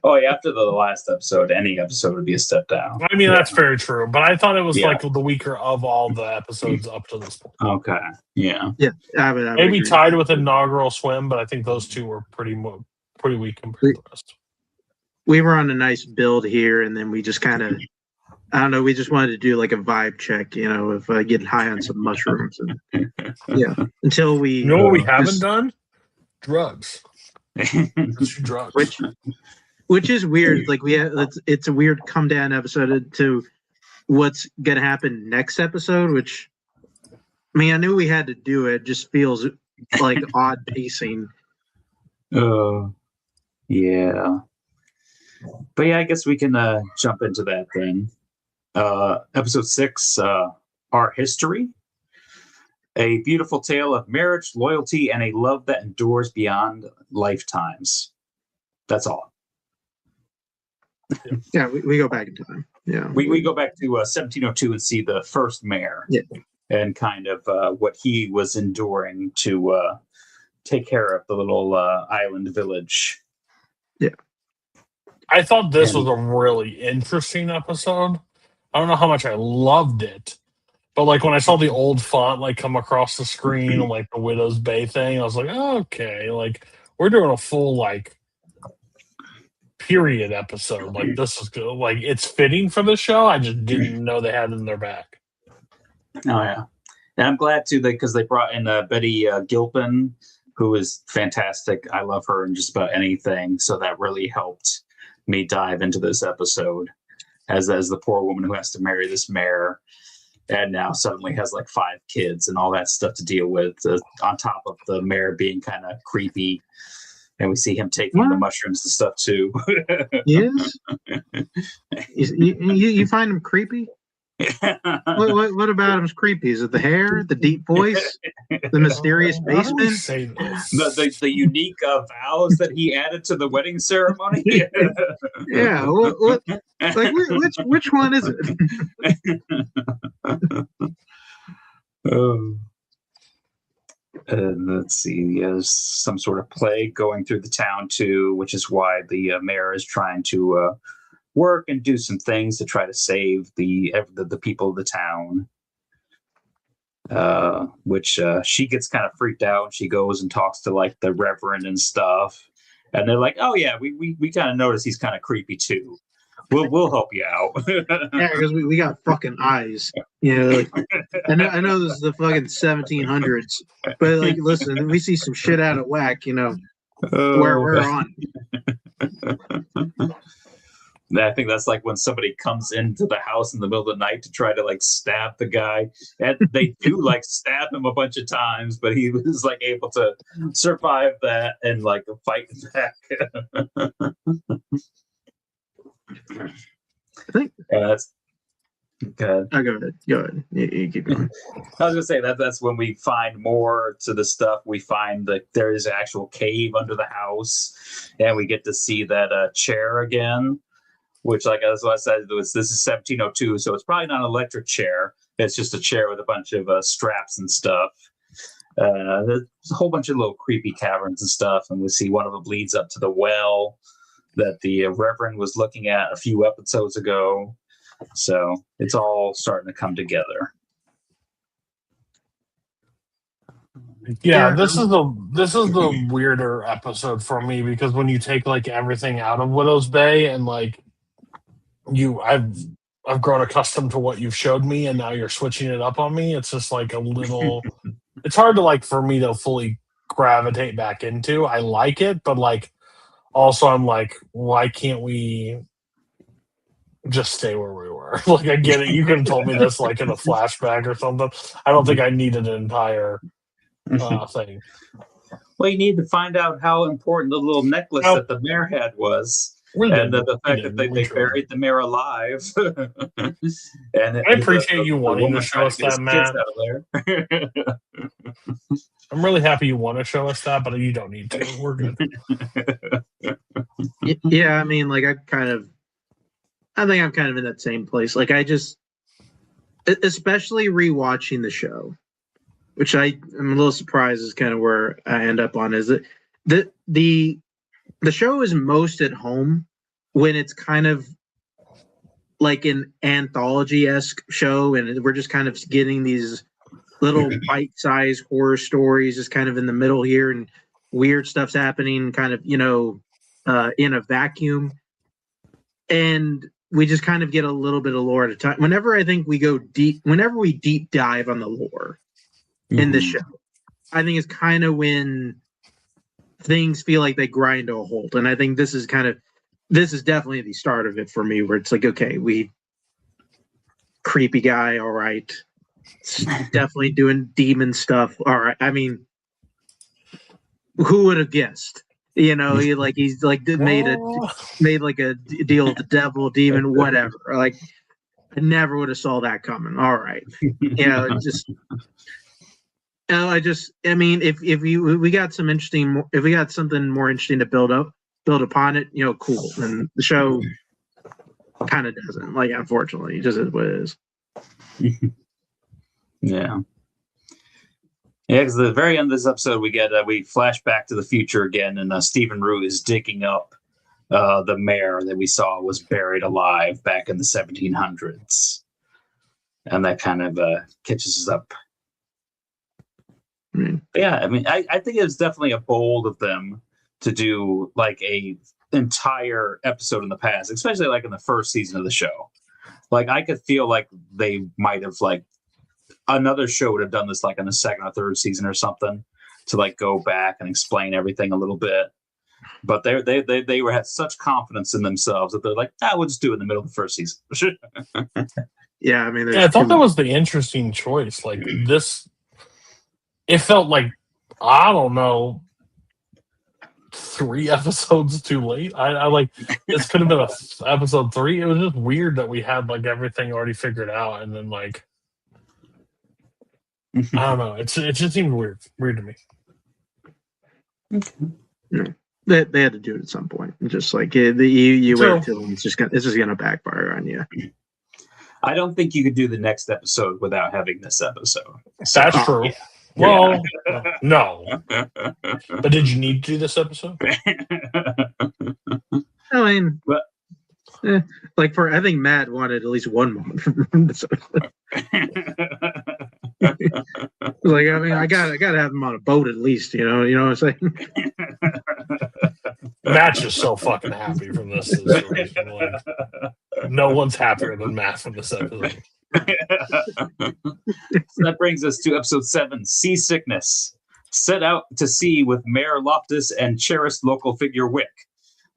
Oh, yeah, after the last episode, any episode would be a step down. I mean, that's very true, but I thought it was like the weaker of all the episodes up to this point. Okay, yeah. Maybe tied with Inaugural Swim, but I think those two were pretty weak compared to the rest. We were on a nice build here, and then we just kind of, I don't know, we just wanted to do like a vibe check, of getting high on some mushrooms. And, until we... You know what we haven't done? Drugs. Drugs. Which is weird. Like it's a weird come down episode to what's going to happen next episode, which, I mean, I knew we had to do it. Just feels like odd pacing. Yeah. But yeah, I guess we can jump into that thing. Episode 6, Our History. A beautiful tale of marriage, loyalty, and a love that endures beyond lifetimes. That's all. Yeah, we go back in time. Yeah, we go back to 1702 and see the first mayor. Yeah. And kind of what he was enduring to take care of the little island village. Yeah. I thought this was a really interesting episode. I don't know how much I loved it, but like when I saw the old font like come across the screen and like the Widow's Bay thing, I was like, oh, okay, like we're doing a full like period episode. Like this is good. Like it's fitting for the show. I just didn't know they had it in their back. Oh yeah, and I'm glad too because they brought in Betty Gilpin, who is fantastic. I love her in just about anything, so that really helped me dive into this episode as the poor woman who has to marry this mayor and now suddenly has like 5 kids and all that stuff to deal with on top of the mayor being kind of creepy, and we see him taking the mushrooms and stuff too. Yes. You find him creepy? What about him's creepy? Is it the hair, the deep voice, the mysterious basement? The unique vows that he added to the wedding ceremony? Yeah, which one is it? And let's see, there's some sort of plague going through the town too, which is why the mayor is trying to work and do some things to try to save the people of the town. Which she gets kind of freaked out. She goes and talks to like the reverend and stuff, and they're like, "Oh yeah, we kind of notice he's kind of creepy too. We'll help you out." Yeah, because we got fucking eyes. Like, I know this is the fucking 1700s, but like, listen, we see some shit out of whack. We're on. I think that's like when somebody comes into the house in the middle of the night to try to like stab the guy, and they do like stab him a bunch of times, but he was like able to survive that and like fight back. I think that's good. Oh, go ahead. You keep going. I was gonna say that's when we find more to the stuff. We find that there is an actual cave under the house, and we get to see that chair again. Which, like as I said, this is 1702, so it's probably not an electric chair. It's just a chair with a bunch of straps and stuff. There's a whole bunch of little creepy caverns and stuff, and we see one of them leads up to the well that the Reverend was looking at a few episodes ago. So it's all starting to come together. Yeah, this is the weirder episode for me because when you take like everything out of Widow's Bay and like I've grown accustomed to what you've showed me and now you're switching it up on me. It's just like a little it's hard to like for me to fully gravitate back into. I like it, but like also I'm like, why can't we just stay where we were. Like, I get it. You could have told me this like in a flashback or something. I don't think I needed an entire thing. Well, you need to find out how important the little necklace that the mayor had was. And the fact that they buried the mayor alive. And I appreciate you wanting to show us that, Matt. I'm really happy you want to show us that, but you don't need to. We're good. Yeah, I mean, like, I think I'm kind of in that same place. Like, I just, especially rewatching the show, which I'm a little surprised is kind of where I end up on, is that the show is most at home when it's kind of like an anthology-esque show, and we're just kind of getting these little bite-sized horror stories just kind of in the middle here, and weird stuff's happening kind of, in a vacuum. And we just kind of get a little bit of lore at a time. Whenever I think we go deep, whenever we deep dive on the lore in the show, I think it's kind of when things feel like they grind to a halt. And I think this is definitely the start of it for me, where it's like, okay, creepy guy, all right. Definitely doing demon stuff. All right. I mean, who would have guessed? He's made like a deal with the devil, demon, whatever. Like, I never would have saw that coming. All right. I mean, if we got something more interesting to build upon it, cool. And the show kind of doesn't. Like, unfortunately, it just is what it is. Yeah. Yeah, because at the very end of this episode, we flash back to the future again, and Stephen Root is digging up the mayor that we saw was buried alive back in the 1700s, and that kind of catches us up. Yeah, I mean, I think it's definitely a bold of them to do like a entire episode in the past, especially like in the first season of the show. Like, I could feel like they might have like another show would have done this like in the second or third season or something to like go back and explain everything a little bit. But they had such confidence in themselves that they're like, we'll just do it in the middle of the first season. Yeah, I mean, I thought that was the interesting choice. Like, this, it felt like, I don't know, 3 episodes too late. I like, this could have been episode 3. It was just weird that we had like everything already figured out, and then like, I don't know. It just seemed weird to me. Okay. They had to do it at some point. Just like you wait until it's just gonna backfire on you. I don't think you could do the next episode without having this episode. That's true. Yeah. Well, no. But did you need to do this episode? I mean, like I think Matt wanted at least one moment from this episode. Like, I mean, I gotta have him on a boat at least, you know what I'm saying? Matt's just so fucking happy from this situation. Like, no one's happier than Matt from this episode. So that brings us to episode 7, Seasickness. Set out to sea with Mayor Loftus and cherished local figure Wick.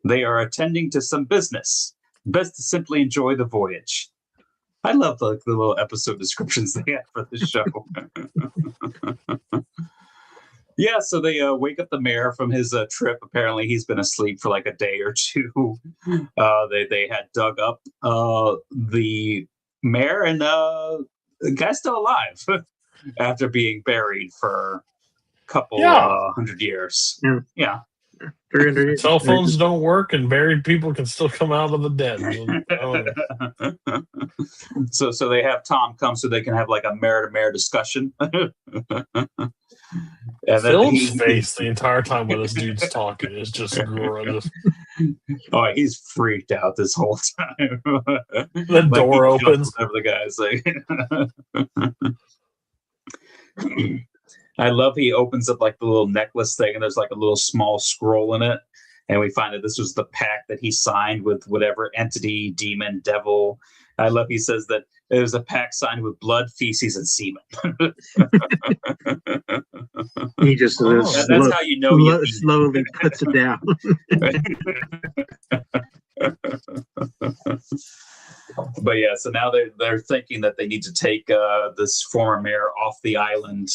They are attending to some business. Best to simply enjoy the voyage. I love the little episode descriptions they have for this show. Yeah, so they wake up the mayor from his trip. Apparently, he's been asleep for like a day or two. They had dug up the mayor, and the guy's still alive after being buried for a couple 100 years. Yeah. Cell phones don't work, and buried people can still come out of the dead. So they have Tom come so they can have like a mayor-to-mayor discussion. And Phil's face the entire time when this dude's talking is just gross. Oh, he's freaked out this whole time. The door opens. Whatever the guy's like. I love he opens up like the little necklace thing, and there's like a little small scroll in it. And we find that this was the pact that he signed with whatever entity, demon, devil. I love he says that it was a pact signed with blood, feces, and semen. He just that's how you know slowly puts it down. But yeah, so now they're thinking that they need to take this former mayor off the island,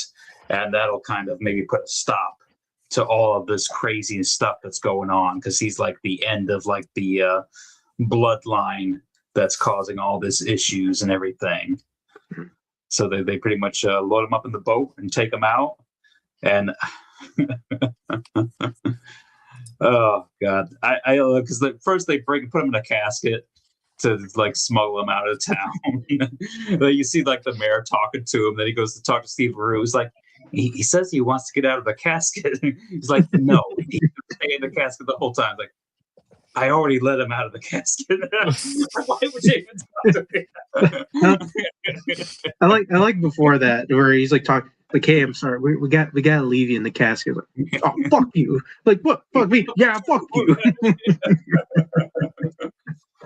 and that'll kind of maybe put a stop to all of this crazy stuff that's going on, because he's like the end of like the bloodline that's causing all this issues and everything. So they pretty much load him up in the boat and take him out. And oh god, I because first they put him in a casket to like smuggle him out of town. Then you see like the mayor talking to him. Then he goes to talk to Steve Rue. He's like, he says he wants to get out of the casket. He's like, no, he's going to stay in the casket the whole time. Like, I already let him out of the casket. Why would you even talk to me? I like before that where he's like talking like, hey, I'm sorry, we got to leave you in the casket. Like, oh, fuck you. Like, what? Fuck me? Yeah, fuck you.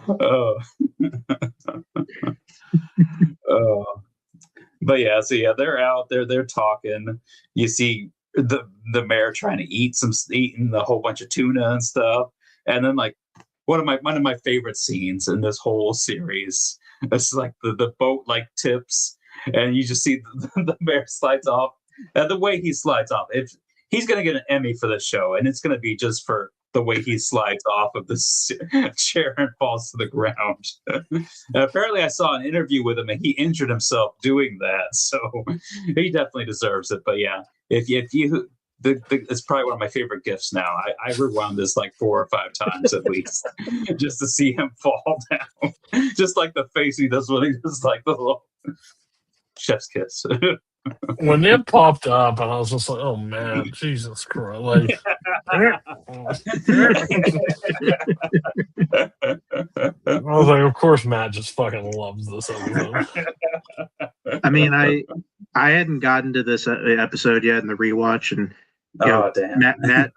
Oh. Oh. But yeah, so yeah, they're out there, they're talking. You see the mayor trying to eating a whole bunch of tuna and stuff. And then like one of my favorite scenes in this whole series, it's like the boat like tips and you just see the mayor slides off. And the way he slides off, if he's gonna get an Emmy for this show, and it's gonna be just for the way he slides off of this chair and falls to the ground. And apparently I saw an interview with him and he injured himself doing that. So he definitely deserves it. But yeah, if you it's probably one of my favorite gifts now. I rewound this like 4 or 5 times at least just to see him fall down. Just like the face he does when he does like the little chef's kiss. When it popped up, and I was just like, "Oh man, Jesus Christ!" Like, I was like, "Of course, Matt just fucking loves this episode." I mean, I hadn't gotten to this episode yet in the rewatch, and damn.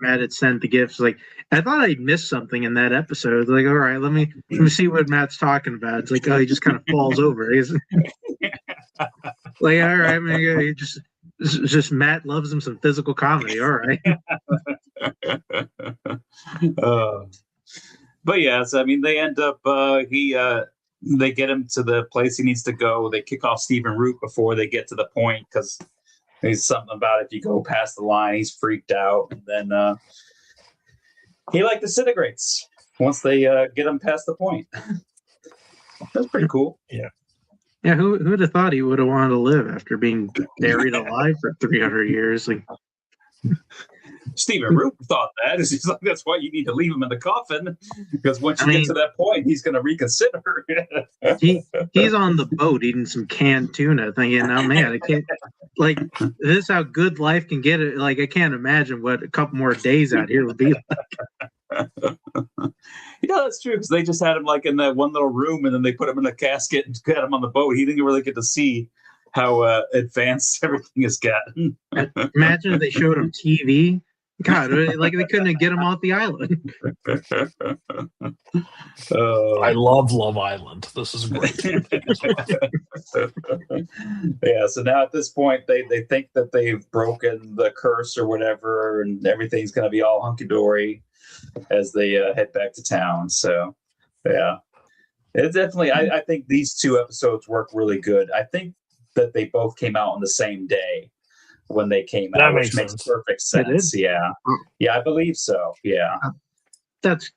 Matt had sent the gifts. Like, I thought I missed something in that episode. Like, all right, let me see what Matt's talking about. It's like, oh, he just kind of falls over. Like, all right, man, he just Matt loves him some physical comedy. All right. But yeah, so I mean, they end up they get him to the place he needs to go. They kick off Stephen Root before they get to the point because there's something about if you go past the line, he's freaked out, and then he like disintegrates once they get him past the point. That's pretty cool. Yeah. Yeah, who would have thought he would have wanted to live after being buried alive for 300 years? Like, Stephen Root thought that. He's like, that's why you need to leave him in the coffin, because once you get to that point, he's going to reconsider. He's on the boat eating some canned tuna, thinking, "Oh man, I can't." Like, this is how good life can get. It like I can't imagine what a couple more days out here would be like. That's true, because they just had him like in that one little room, and then they put him in a casket and got him on the boat. He didn't really get to see how advanced everything has gotten. Imagine if they showed him TV. God, like they couldn't get him off the island. I love Love Island. This is great. Yeah, so now at this point, they think that they've broken the curse or whatever, and everything's going to be all hunky-dory as they head back to town. So, yeah. It's definitely, I think these 2 episodes work really good. I think that they both came out on the same day when they came out, which makes perfect sense. Yeah, I believe so. Yeah, that's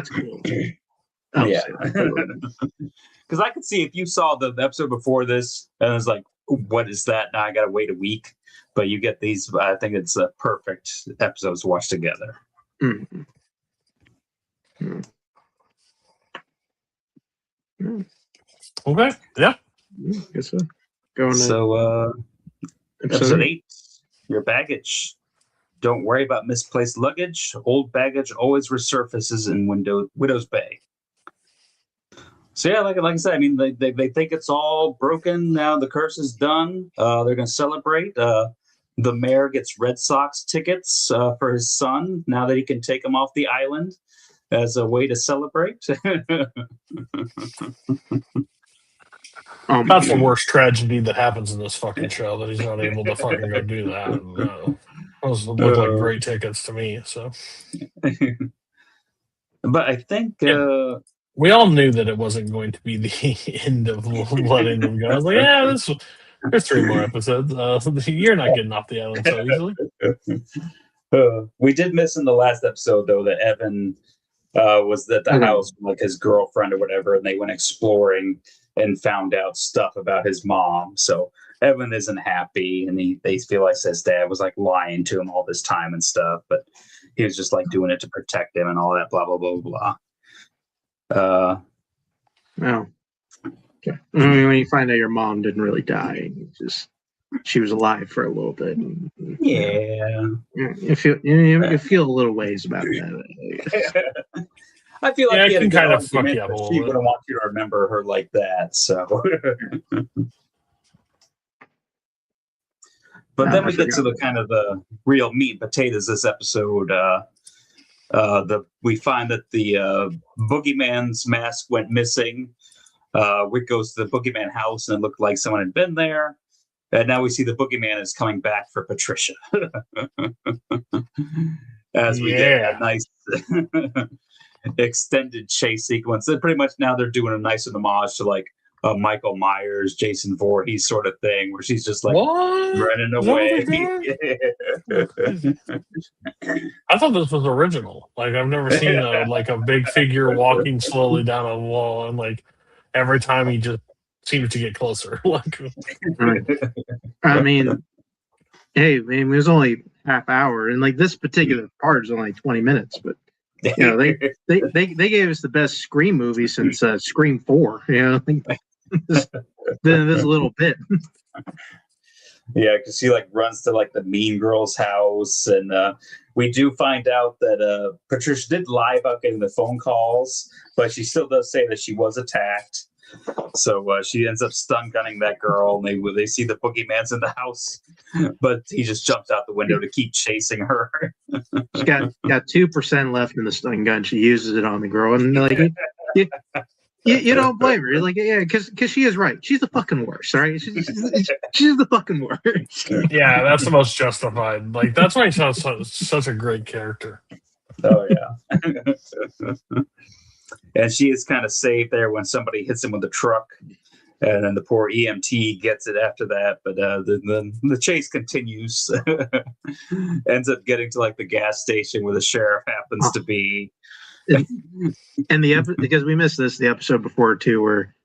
cool. Yeah, because I could see if you saw the episode before this and it's like, what is that? Now I got to wait a week. But you get these. I think it's a perfect episodes to watch together. Mm-hmm. Mm-hmm. Okay. Yeah. Guess so. Going so. Episode 8, your baggage. Don't worry about misplaced luggage. Old baggage always resurfaces in Widow's Bay. So yeah, like I said, I mean, they think it's all broken now. The curse is done. They're going to celebrate. The mayor gets Red Sox tickets for his son now that he can take him off the island as a way to celebrate. That's the worst tragedy that happens in this fucking show, that he's not able to fucking go do that. Those look like great tickets to me. So, but I think We all knew that it wasn't going to be the end of letting them go. I was like, yeah, there's 3 more episodes. You're not getting off the island so easily. We did miss in the last episode, though, that Evan was at the house with like his girlfriend or whatever, and they went exploring and found out stuff about his mom. So Evan isn't happy, and they feel like his dad was like lying to him all this time and stuff, but he was just like doing it to protect him and all that, blah blah blah blah. Well, okay. I mean, when you find out your mom didn't really die, she was alive for a little bit. And, you feel a little ways about that. I feel like it can kind of fuck you up a little bit. She wouldn't want you to remember her like that. So, but then we get to the kind of the real meat and potatoes this episode. We find that the boogeyman's mask went missing. Rick goes to the boogeyman house and it looked like someone had been there. And now we see the boogeyman is coming back for Patricia. As we get a nice extended chase sequence. And pretty much now they're doing a nice homage to like Michael Myers, Jason Voorhees sort of thing, where she's just like running away. I thought this was original. Like I've never seen a big figure walking slowly down a wall, and like every time he just seems to get closer. Like, I mean, hey, man, it was only half hour, and like this particular part is only 20 minutes, but. You know, they gave us the best Scream movie since Scream 4. You know, this little bit. Yeah, because she like runs to like the Mean Girls house, and we do find out that Patricia did lie about getting the phone calls, but she still does say that she was attacked. So she ends up stun gunning that girl, and they see the boogeyman's in the house, but he just jumps out the window to keep chasing her. She's got 2% left in the stun gun. She uses it on the girl, and like you don't blame her. You're like, yeah, because she is right. She's the fucking worst, right? She's the fucking worst. Yeah, that's the most justified. Like that's why he's such a great character. Oh yeah. And she is kind of saved there when somebody hits him with a truck, and then the poor EMT gets it after that. But the chase continues. Ends up getting to like the gas station where the sheriff happens to be. And because we missed the episode before too, where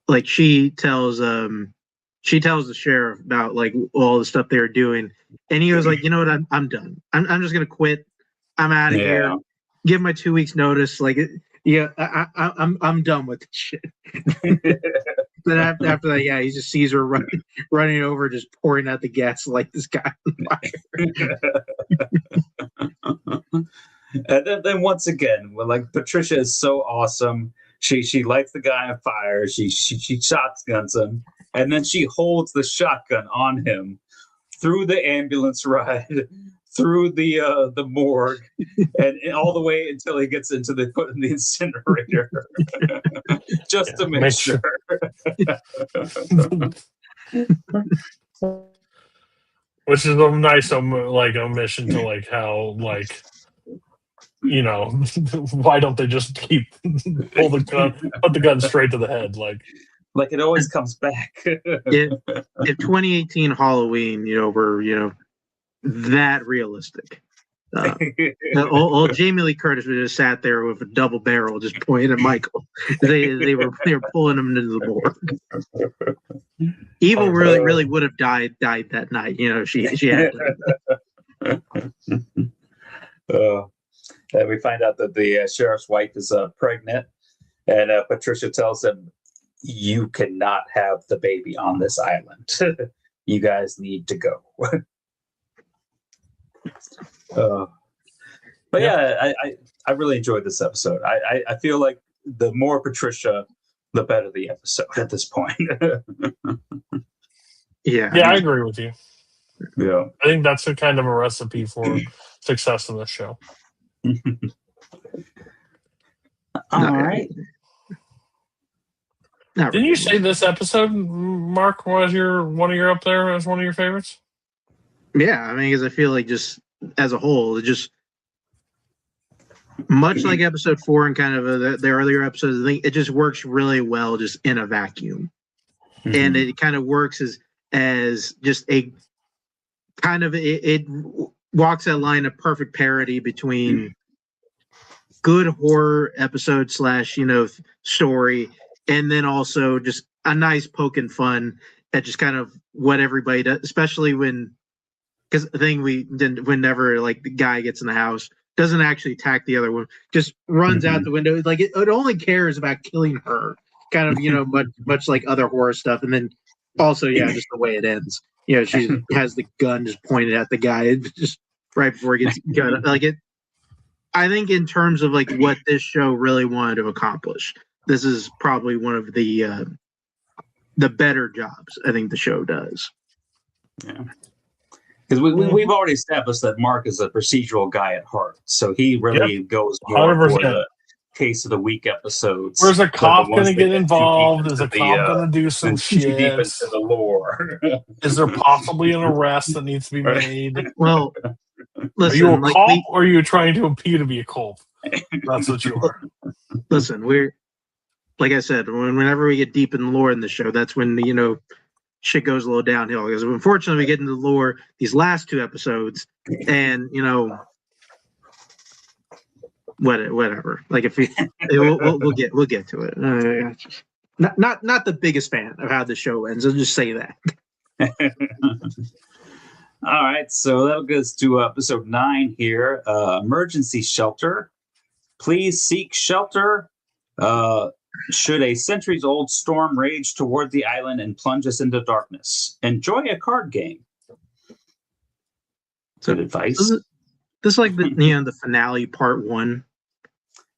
like she tells the sheriff about like all the stuff they were doing, and he was like, you know what, I'm done. I'm just gonna quit. I'm out of here. Give my 2 weeks notice. Like. Yeah, I'm done with this shit. Then after that, he just sees her running over, just pouring out the gas like this guy on fire. And then once again, like Patricia is so awesome. She lights the guy on fire. She shotguns him, and then she holds the shotgun on him through the ambulance ride. Through the morgue and all the way until he gets into put in the incinerator, just to make sure. Which is a nice omission to like how like you know why don't they just pull the gun, put the gun straight to the head like it always comes back. if 2018 Halloween, we're that realistic. Old Jamie Lee Curtis just sat there with a double barrel, just pointing at Michael. They were pulling him into the morgue. Evil really would have died that night. She had to. And we find out that the sheriff's wife is pregnant, and Patricia tells him, "You cannot have the baby on this island. You guys need to go." But I really enjoyed this episode. I feel like the more Patricia, the better the episode at this point. Yeah, I agree with you. Yeah, I think that's a kind of a recipe for success in the show. All right. Didn't you say this episode, Mark, was one of your up there as one of your favorites? Yeah, I mean, because I feel like just as a whole, much like episode 4 and kind of the earlier episodes, I think it just works really well just in a vacuum. And it kind of works as just a kind of it walks that line of perfect parody between good horror episode / story, and then also just a nice poke and fun at just kind of what everybody does, especially because the thing whenever like the guy gets in the house, doesn't actually attack the other one, just runs out the window. Like it only cares about killing her, kind of, much like other horror stuff. And then also, just the way it ends. She has the gun just pointed at the guy just right before it gets gun. Like it, I think in terms of like what this show really wanted to accomplish, this is probably one of the better jobs I think the show does. Yeah. Because we've already established that Mark is a procedural guy at heart, so he really goes more 100%. For the case of the week episodes. Where's a cop going to get involved? Is a cop going to do some shit? Deep into the lore. Is there possibly an arrest that needs to be made? Well, listen, are you a cop or are you trying to appear to be a cop? That's what you are. Listen, we're like I said, whenever we get deep in the lore in the show, that's when shit goes a little downhill, because unfortunately we get into the lore these last 2 episodes, and whatever. Like if we'll get to it. Not the biggest fan of how the show ends. I'll just say that. All right, so that'll get us to episode 9 here. Emergency shelter. Please seek shelter. Should a centuries-old storm rage toward the island and plunge us into darkness, enjoy a card game. Good advice. This is like the finale part 1.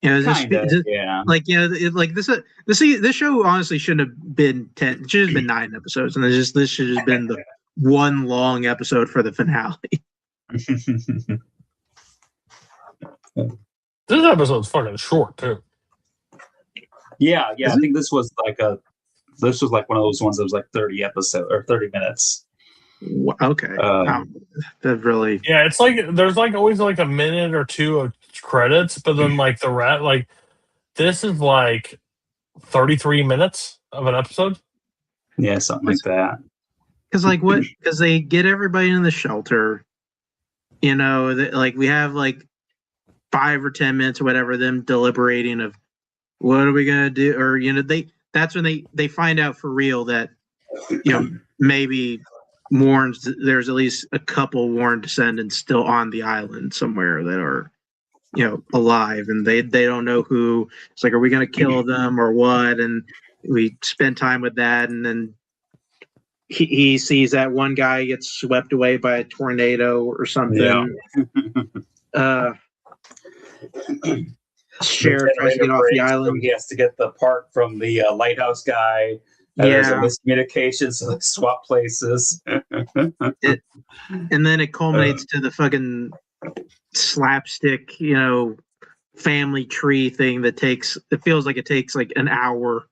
Yeah. Like this show honestly shouldn't have been 10. It should have been 9 episodes, and this should have been the one long episode for the finale. This episode's fucking short too. Yeah. I think this was like one of those ones that was like 30 episodes or 30 minutes. Okay. That really. Yeah, it's like there's like always like a minute or 2 of credits, but then like the rat like this is like 33 minutes of an episode. Yeah, something like that. Because they get everybody in the shelter. Like we have like 5 or 10 minutes or whatever, them deliberating of what are we gonna do, or that's when they find out for real that maybe Warren's, there's at least a couple Warren descendants still on the island somewhere that are alive, and they don't know who. It's like, are we gonna kill them or what? And we spend time with that, and then he sees that one guy gets swept away by a tornado or something. Sheriff tries to get off the island. He has to get the part from the lighthouse guy. There's a miscommunication, so they swap places. And then it culminates to the fucking slapstick, family tree thing that feels like it takes like an hour,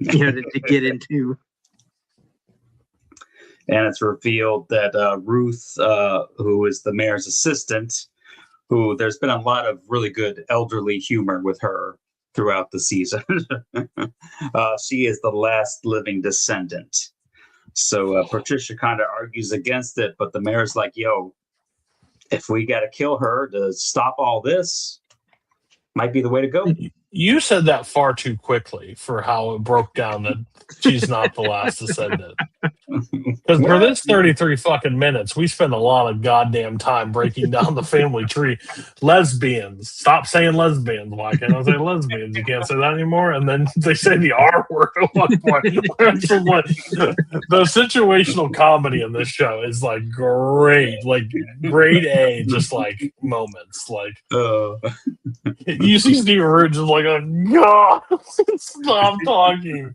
to get into. And it's revealed that Ruth, who is the mayor's assistant, who there's been a lot of really good elderly humor with her throughout the season. She is the last living descendant. So Patricia kind of argues against it, but the mayor's like, yo, if we got to kill her to stop all this, might be the way to go. You said that far too quickly for how it broke down that she's not the last descendant. Because for this 33 fucking minutes, we spend a lot of goddamn time breaking down the family tree. Lesbians. Stop saying lesbians. Why can't I say lesbians? You can't say that anymore? And then they say the R word at one point. The situational comedy in this show is like great. Like grade A, just like moments. Like you see Steve Rude just like, oh, God, stop talking.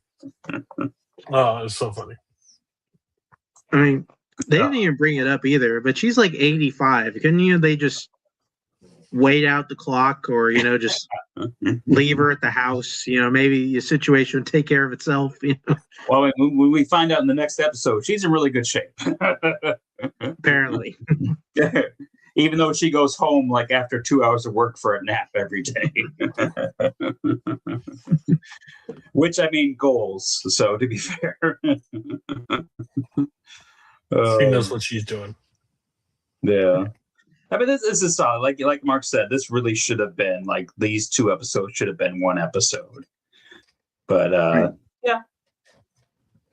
Oh, it's so funny. I mean, they didn't even bring it up either, but she's like 85. Couldn't they just wait out the clock, or just leave her at the house? Maybe the situation would take care of itself. Well, when we find out in the next episode, she's in really good shape. Apparently. even though she goes home like after 2 hours of work for a nap every day. Which, I mean, goals. So to be fair, she knows what she's doing. Yeah. I mean, this is solid. Like Mark said, this really should have been like these 2 episodes should have been 1 episode. But yeah.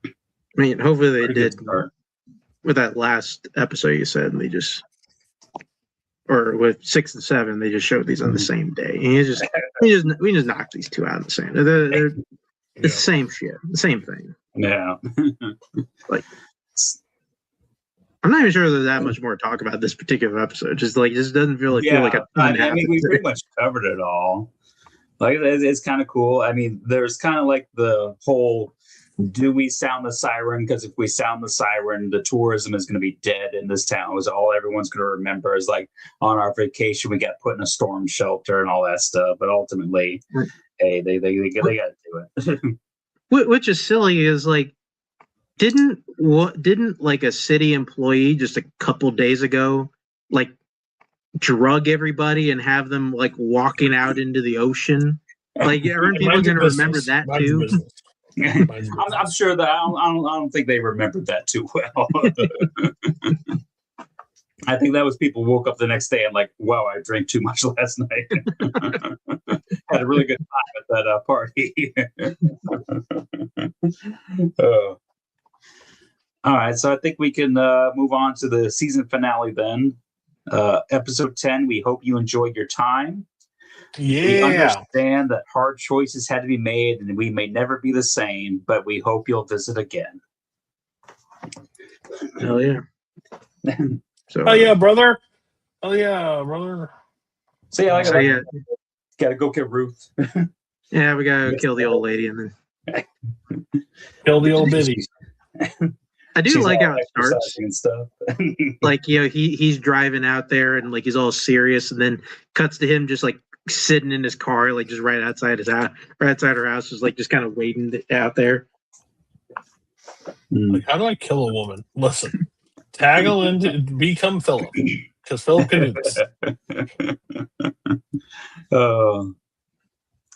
I mean, hopefully they did with that last episode you said, and they just, or with 6 and 7, they just showed these on the same day. And we just knocked these 2 out in the same. It's the same shit, the same thing. Yeah. Like, I'm not even sure there's that much more to talk about this particular episode. Just doesn't really feel like a ton. I mean, we pretty much covered it all. Like, it's kind of cool. I mean, there's kind of like the whole, do we sound the siren? Because if we sound the siren, the tourism is going to be dead in this town. It was all everyone's going to remember is like on our vacation, we got put in a storm shelter and all that stuff. But ultimately, hey, they got to do it. Which is silly is like, didn't like a city employee just a couple days ago like drug everybody and have them like walking out into the ocean? Like, aren't people going to remember that too? I'm sure that I don't think they remembered that too well. I think that was people woke up the next day and like, wow, I drank too much last night. Had a really good time at that party. All right, so I think we can move on to the season finale then. Episode 10, we hope you enjoyed your time. Yeah. We understand that hard choices had to be made and we may never be the same, but we hope you'll visit again. Hell yeah. Oh yeah, brother. Oh yeah, brother. So yeah, gotta go get Ruth. Yeah, we gotta kill the old lady and then kill the old biddy. I do like how it starts and stuff. Like, you know, he's driving out there and like he's all serious, and then cuts to him just like sitting in his car, like just right outside his house, right outside her house, just kind of waiting out there. Like, how do I kill a woman? Listen, taggle into become Philip, because Philip can do this.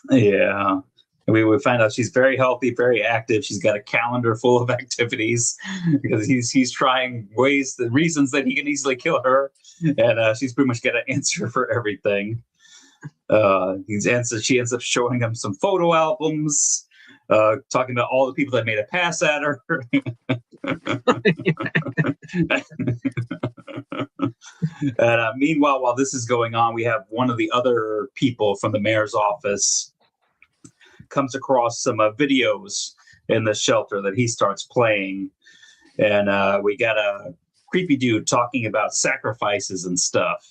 Yeah. We would find out she's very healthy, very active. She's got a calendar full of activities because he's trying reasons that he can easily kill her, and she's pretty much got an answer for everything. She ends up showing him some photo albums, talking about all the people that made a pass at her. And meanwhile, while this is going on, we have one of the other people from the mayor's office comes across some videos in the shelter that he starts playing, and we got a creepy dude talking about sacrifices and stuff.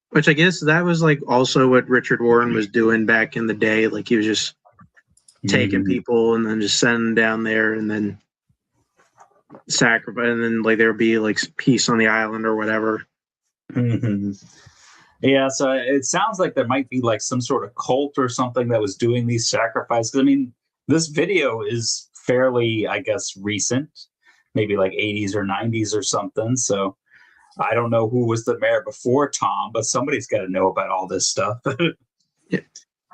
Which I guess that was like also what Richard Warren was doing back in the day. Like, he was just taking people and then just sending them down there and then sacrifice, and then like there would be like peace on the island or whatever. Mm-hmm. Yeah, so it sounds like there might be like some sort of cult or something that was doing these sacrifices. I mean, this video is fairly, I guess, recent, maybe like 80s or 90s or something. So I don't know who was the mayor before Tom, but somebody's got to know about all this stuff. Yeah.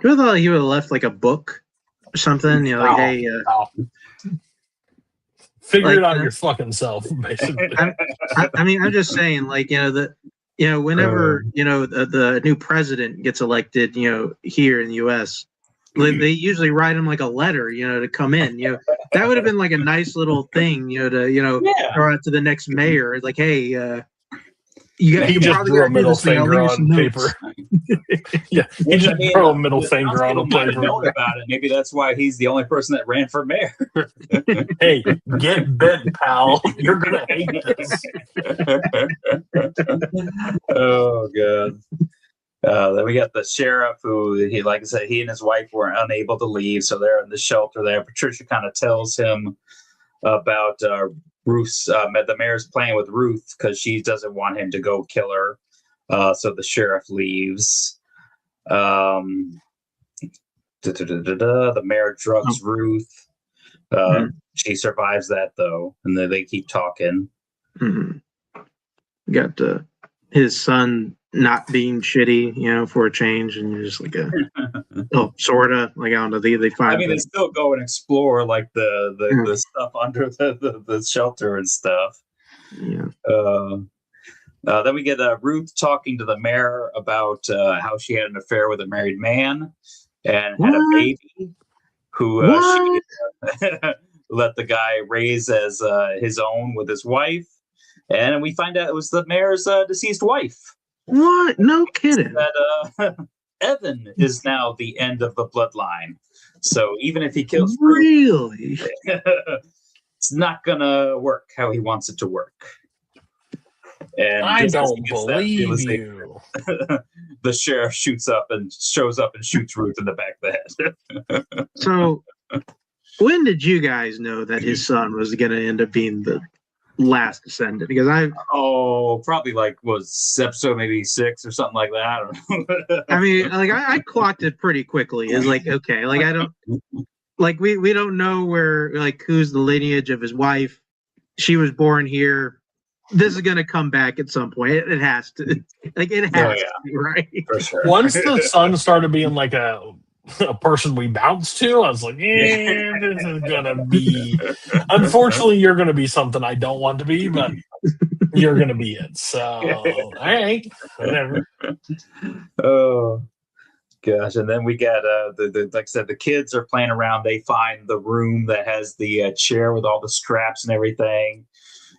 You thought he would have left like a book or something, you know, like, hey, figure it out your fucking self, basically. I mean, I'm just saying, like, whenever the new president gets elected, here in the U.S., they usually write him like a letter, to come in. That would have been like a nice little thing, throw out to the next mayor, like, hey, he just threw a middle finger on paper. Yeah, he just threw a middle finger on a paper. Known about it. Maybe that's why he's the only person that ran for mayor. Hey, get bent, pal. You're gonna hate this. Oh god. Then we got the sheriff, who like I said, he and his wife were unable to leave, so they're in the shelter there. Patricia kind of tells him about Ruth's the mayor's playing with Ruth because she doesn't want him to go kill her. So the sheriff leaves. The mayor drugs Ruth. She survives that though, and then they keep talking. Mm-hmm. got his son not being shitty, for a change, and you're just like sorta like I don't know. They find. I mean, they still go and explore like the stuff under the shelter and stuff. Yeah. Then we get Ruth talking to the mayor about how she had an affair with a married man and had a baby who she let the guy raise as his own with his wife. And we find out it was the mayor's deceased wife. What? No kidding. That Evan is now the end of the bloodline. So even if he kills really, Ruth, it's not going to work how he wants it to work. And I don't believe you. The sheriff shows up and shoots Ruth in the back of the head. So, when did you guys know that his son was going to end up being the last descendant? Because probably was episode maybe 6 or something like that. I don't know. I mean, I clocked it pretty quickly. It's like, okay, I don't we don't know where who's the lineage of his wife. She was born here. This is gonna come back at some point. It has to. It has to be, right? For sure. Once the son started being like a person we bounce to, I was like, this is gonna be. Unfortunately, you're gonna be something I don't want to be, but you're gonna be it. So, all right, whatever. Oh gosh! And then we got the like I said, the kids are playing around. They find the room that has the chair with all the straps and everything.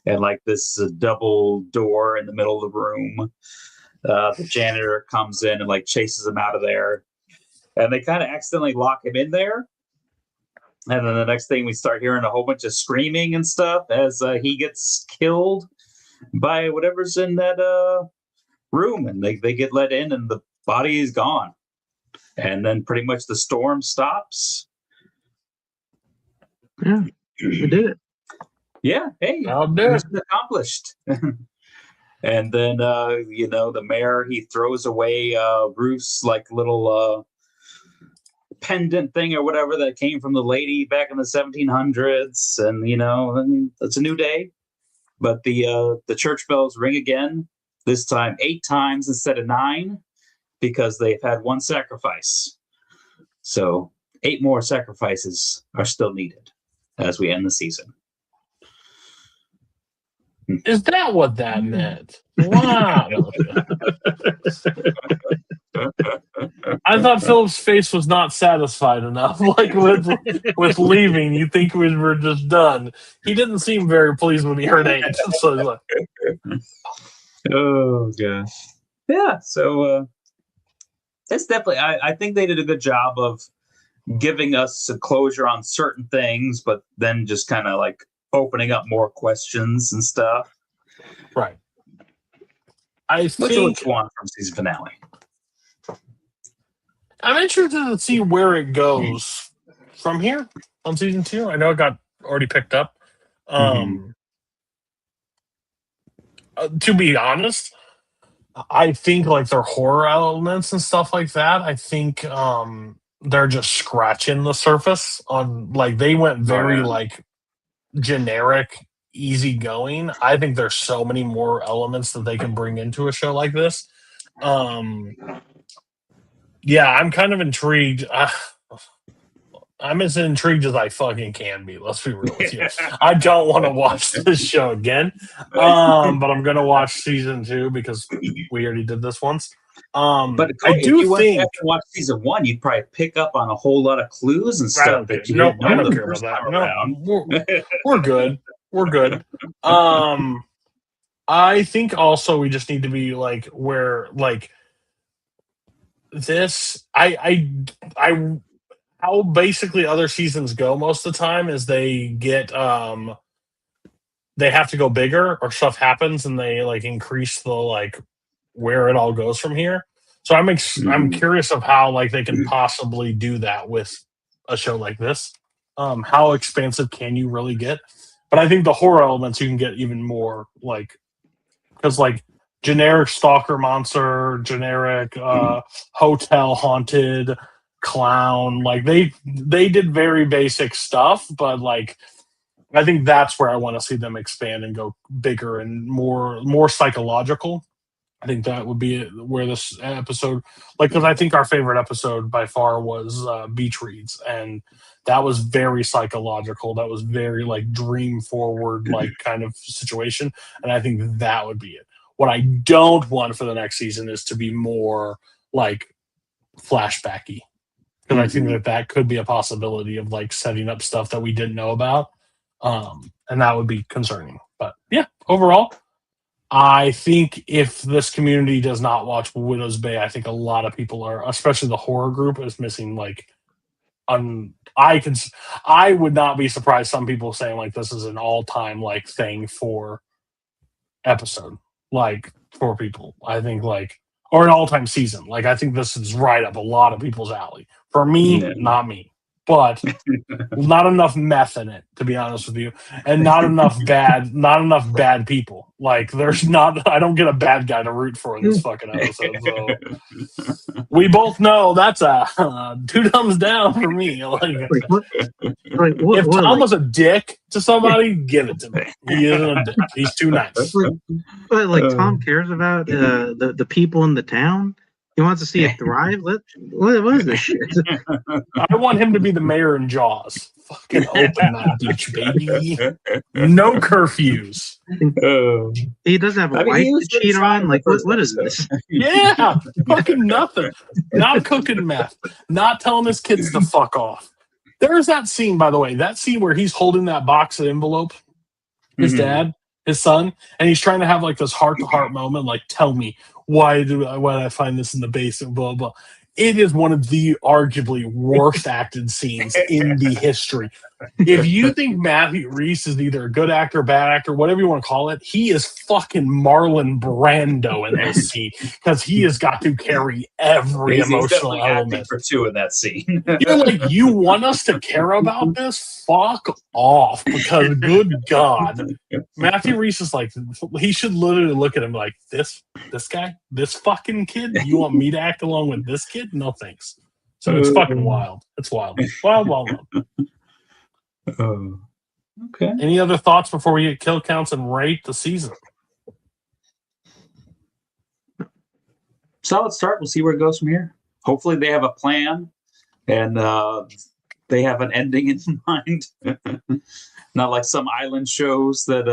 And this double door in the middle of the room. The janitor comes in and chases him out of there. And they kind of accidentally lock him in there. And then the next thing we start hearing a whole bunch of screaming and stuff as he gets killed by whatever's in that room. And they get let in and the body is gone. And then pretty much the storm stops. Yeah, we did it. Yeah, hey, mission accomplished. And then, the mayor, he throws away Ruth's little pendant thing or whatever that came from the lady back in the 1700s. And, it's a new day. But the church bells ring again, this time 8 times instead of 9, because they've had one sacrifice. So 8 more sacrifices are still needed as we end the season. Is that what that meant? Wow. I thought Philip's face was not satisfied enough. With leaving, you think we were just done. He didn't seem very pleased when he heard 8. So oh gosh. Yeah, so it's definitely I think they did a good job of giving us a closure on certain things, but then just kind of opening up more questions and stuff. Right. What you want from season finale? I'm interested to see where it goes from here on season 2. I know it got already picked up. To be honest, I think their horror elements and stuff like that, I think they're just scratching the surface on they went very generic, easygoing. I think there's so many more elements that they can bring into a show like this. Yeah, I'm kind of intrigued. I'm as intrigued as I fucking can be. Let's be real with you. I don't want to watch this show again, but I'm going to watch season 2 because we already did this once. But I do think after watch season 1, you'd probably pick up on a whole lot of clues and stuff. I don't care about that. No, we're good. We're good. I think also we just need to be where this. How basically other seasons go most of the time is they get they have to go bigger or stuff happens and they increase the where it all goes from here. So I'm curious of how they can possibly do that with a show like this. How expansive can you really get? But I think the horror elements you can get even more because generic stalker monster, generic hotel haunted clown, they did very basic stuff, but I think that's where I want to see them expand and go bigger and more psychological. I think that would be where this episode, because I think our favorite episode by far was Beach Reads, and that was very psychological. That was very dream forward, kind of situation, and I think that would be it. What I don't want for the next season is to be more flashbacky, because I think that could be a possibility of setting up stuff that we didn't know about, and that would be concerning. But yeah, overall, I think if this community does not watch Widow's Bay, I think a lot of people are, especially the horror group, is missing I would not be surprised some people saying this is an all-time thing for episode for people. I think or an all-time season. I think this is right up a lot of people's alley. For me, not me. But not enough meth in it, to be honest with you, and not enough bad people. There's not. I don't get a bad guy to root for in this fucking episode. So we both know that's a 2 thumbs down for me. If Tom was a dick to somebody, give it to me. He isn't a dick. He's too nice. But Tom cares about the people in the town. He wants to see it thrive. What is this shit? I want him to be the mayor in Jaws. Fucking open that bitch, baby. No curfews. He doesn't have a wife to cheat on. What is this? Yeah, fucking nothing. Not cooking meth. Not telling his kids to fuck off. There's that scene, by the way. That scene where he's holding that box of envelope. His dad, his son, and he's trying to have this heart-to-heart moment. Tell me. Why did I find this in the basement? Blah, blah. It is one of the arguably worst acted scenes in the history. If you think Matthew Rhys is either a good actor, bad actor, whatever you want to call it, he is fucking Marlon Brando in this scene because he has got to carry every emotional element. For 2 in that scene. You're you want us to care about this? Fuck off, because good God. Matthew Rhys is he should literally look at him this guy, this fucking kid, you want me to act along with this kid? No thanks. So it's fucking wild. It's wild. Wild. Okay. Any other thoughts before we get kill counts and rate the season? Solid start. We'll see where it goes from here. Hopefully they have a plan and they have an ending in mind. Not like some island shows that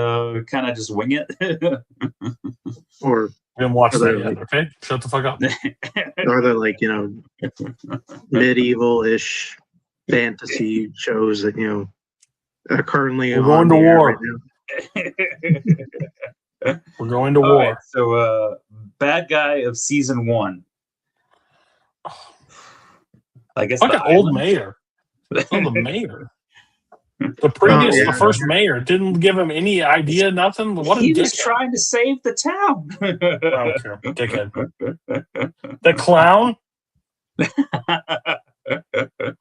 kind of just wing it. Or we didn't watch that yet, okay? Shut the fuck up. Or they're medieval-ish fantasy shows that are currently we're going to war. Right we're going to war. Right, so bad guy of season 1. I guess the old mayor. The mayor. The previous, the first mayor didn't give him any idea, nothing. What he was trying to save the town. I don't care, dickhead. The clown.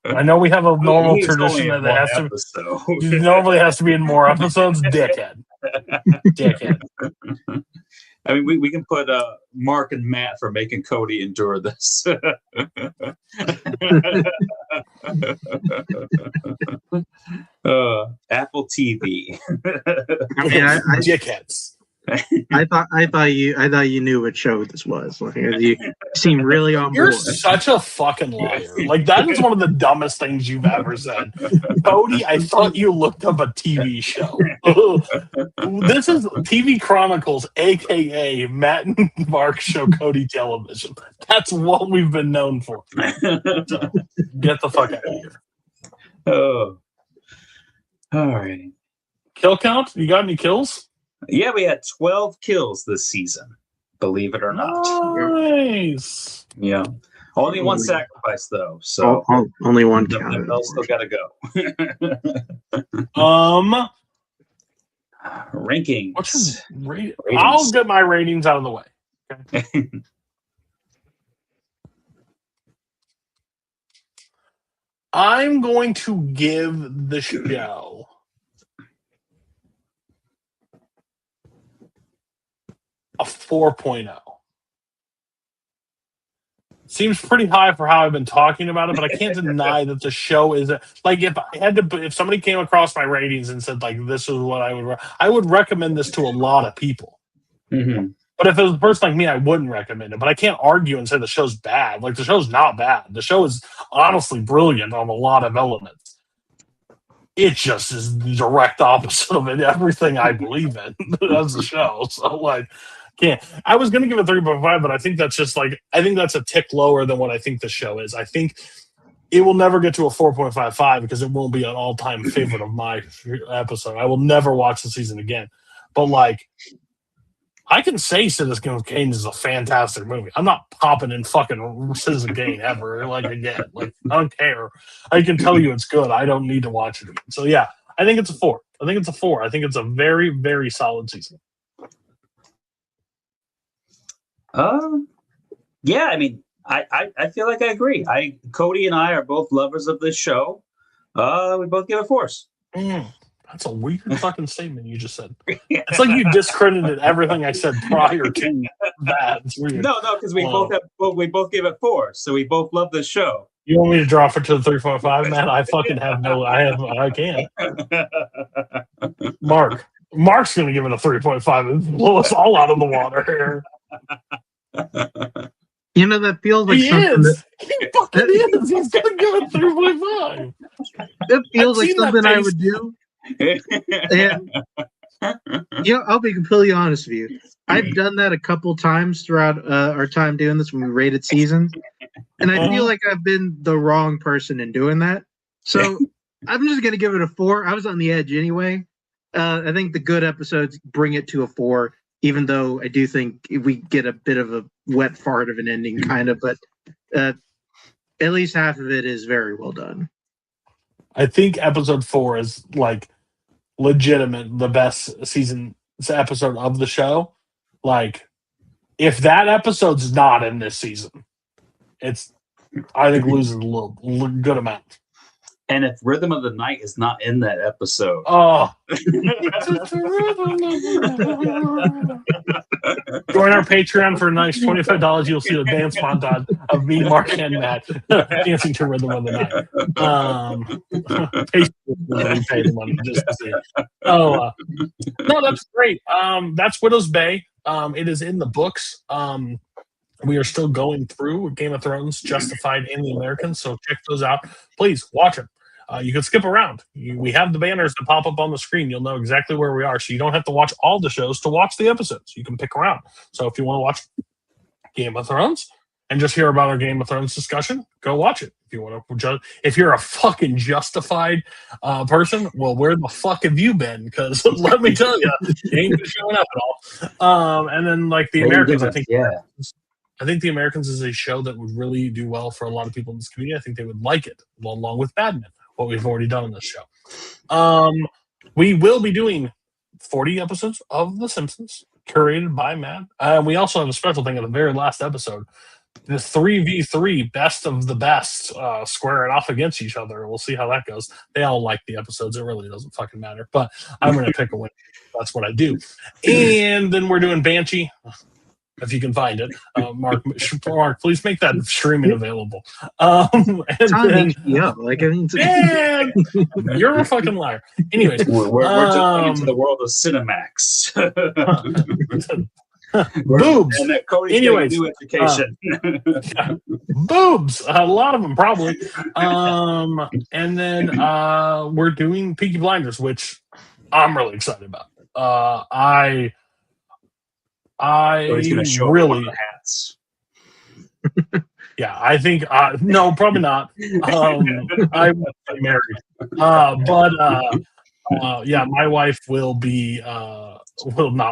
I know we have a normal tradition that normally has to be in more episodes. Dickhead. I mean, we can put Mark and Matt for making Cody endure this. Apple TV. Dickheads. I thought you knew what show this was. You seem really on board. You're such a fucking liar. That is one of the dumbest things you've ever said. Cody, I thought you looked up a TV show. This is TV Chronicles, aka Matt and Mark Show Cody Television. That's what we've been known for. So, get the fuck out of here. Oh. All right. Kill count? You got any kills? Yeah, we had 12 kills this season, believe it or not. Nice. Yeah. Only one sacrifice, though. So only one count. Still got to go. Rankings. What's ratings? I'll get my ratings out of the way. Okay. I'm going to give the show a 4.0. seems pretty high for how I've been talking about it, but I can't deny that the show is like if somebody came across my ratings and said like this is what I would recommend this to a lot of people. Mm-hmm. But if it was a person like me, I wouldn't recommend it. But I can't argue and say the show's bad. Like the show's not bad. The show is honestly brilliant on a lot of elements. It just is the direct opposite of it. Everything I believe in as the show. So like, can't. I was gonna give it 3.5, but I think that's just like I think that's a tick lower than what I think the show is. I think it will never get to a 4.55 because it won't be an all-time favorite of my episode. I will never watch the season again. But like, I can say Citizen Kane is a fantastic movie. I'm not popping in fucking Citizen Kane ever like again. Like I don't care. I can tell you it's good. I don't need to watch it again. So yeah, I think it's a 4. I think it's a 4. I think it's a very, very solid season. Yeah, I mean, I feel like I agree. Cody and I are both lovers of this show. We both give it 4s. That's a weird fucking statement you just said. It's like you discredited everything I said prior to that. It's weird. No, because we both give it 4, so we both love this show. You want me to drop it to the 3.5, man? I fucking have no. I can't. Mark's gonna give it a 3.5 and blow us all out of the water here. You know that feels like he something. He fucking is. He's gonna give it 3.5. It feels like something I would do. And I'll be completely honest with you. I've done that a couple times throughout our time doing this when we rated seasons, and I feel like I've been the wrong person in doing that. So I'm just gonna give it a 4. I was on the edge anyway. I think the good episodes bring it to a 4, even though I do think we get a bit of a wet fart of an ending, kind of. But at least half of it is very well done. I think episode 4 is like legitimate the best episode of the show. Like, if that episode's not in this season, I think loses a good amount. And if Rhythm of the Night is not in that episode, join our Patreon for a nice $25. You'll see a dance montage of me, Mark, and Matt dancing to Rhythm of the Night. Pay the money just to see it. No, that's great. That's Widow's Bay. It is in the books. We are still going through Game of Thrones, Justified, and The Americans, so check those out. Please watch them. You can skip around. We have the banners that pop up on the screen. You'll know exactly where we are, so you don't have to watch all the shows to watch the episodes. You can pick around. So if you want to watch Game of Thrones and just hear about our Game of Thrones discussion, go watch it. If you want to, if you're a fucking Justified person, well, where the fuck have you been? Because let me tell you, you ain't been showing up at all. And then like The Americans, I think. Yeah. I think The Americans is a show that would really do well for a lot of people in this community. I think they would like it, along with Mad Men, what we've already done on this show. We will be doing 40 episodes of The Simpsons, curated by Matt. We also have a special thing at the very last episode. The 3v3 best of the best squaring off against each other. We'll see how that goes. They all like the episodes. It really doesn't fucking matter. But I'm going to pick a winner. That's what I do. And then we're doing Banshee. If you can find it, Mark, please make that streaming available. And then, you're a fucking liar. Anyways, we're jumping into the world of Cinemax. Boobs. And that Cody's getting new education. Boobs. A lot of them probably. And then we're doing Peaky Blinders, which I'm really excited about. He's going to show really the hats. Yeah, I think no, probably not. I'm married, yeah, my wife will not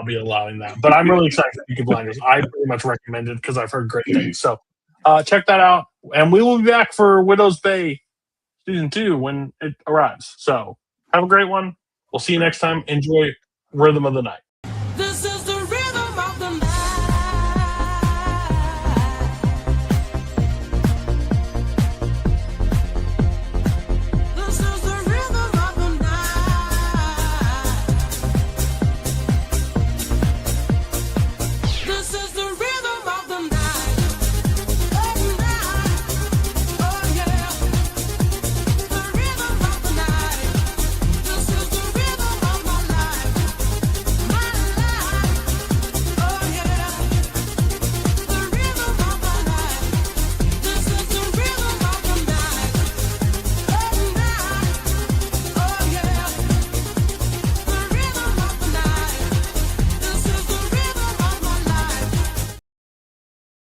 be allowing that. But I'm really excited for Peaky Blinders. I pretty much recommend it because I've heard great things. So check that out, and we will be back for Widow's Bay season 2 when it arrives. So have a great one. We'll see you next time. Enjoy Rhythm of the Night.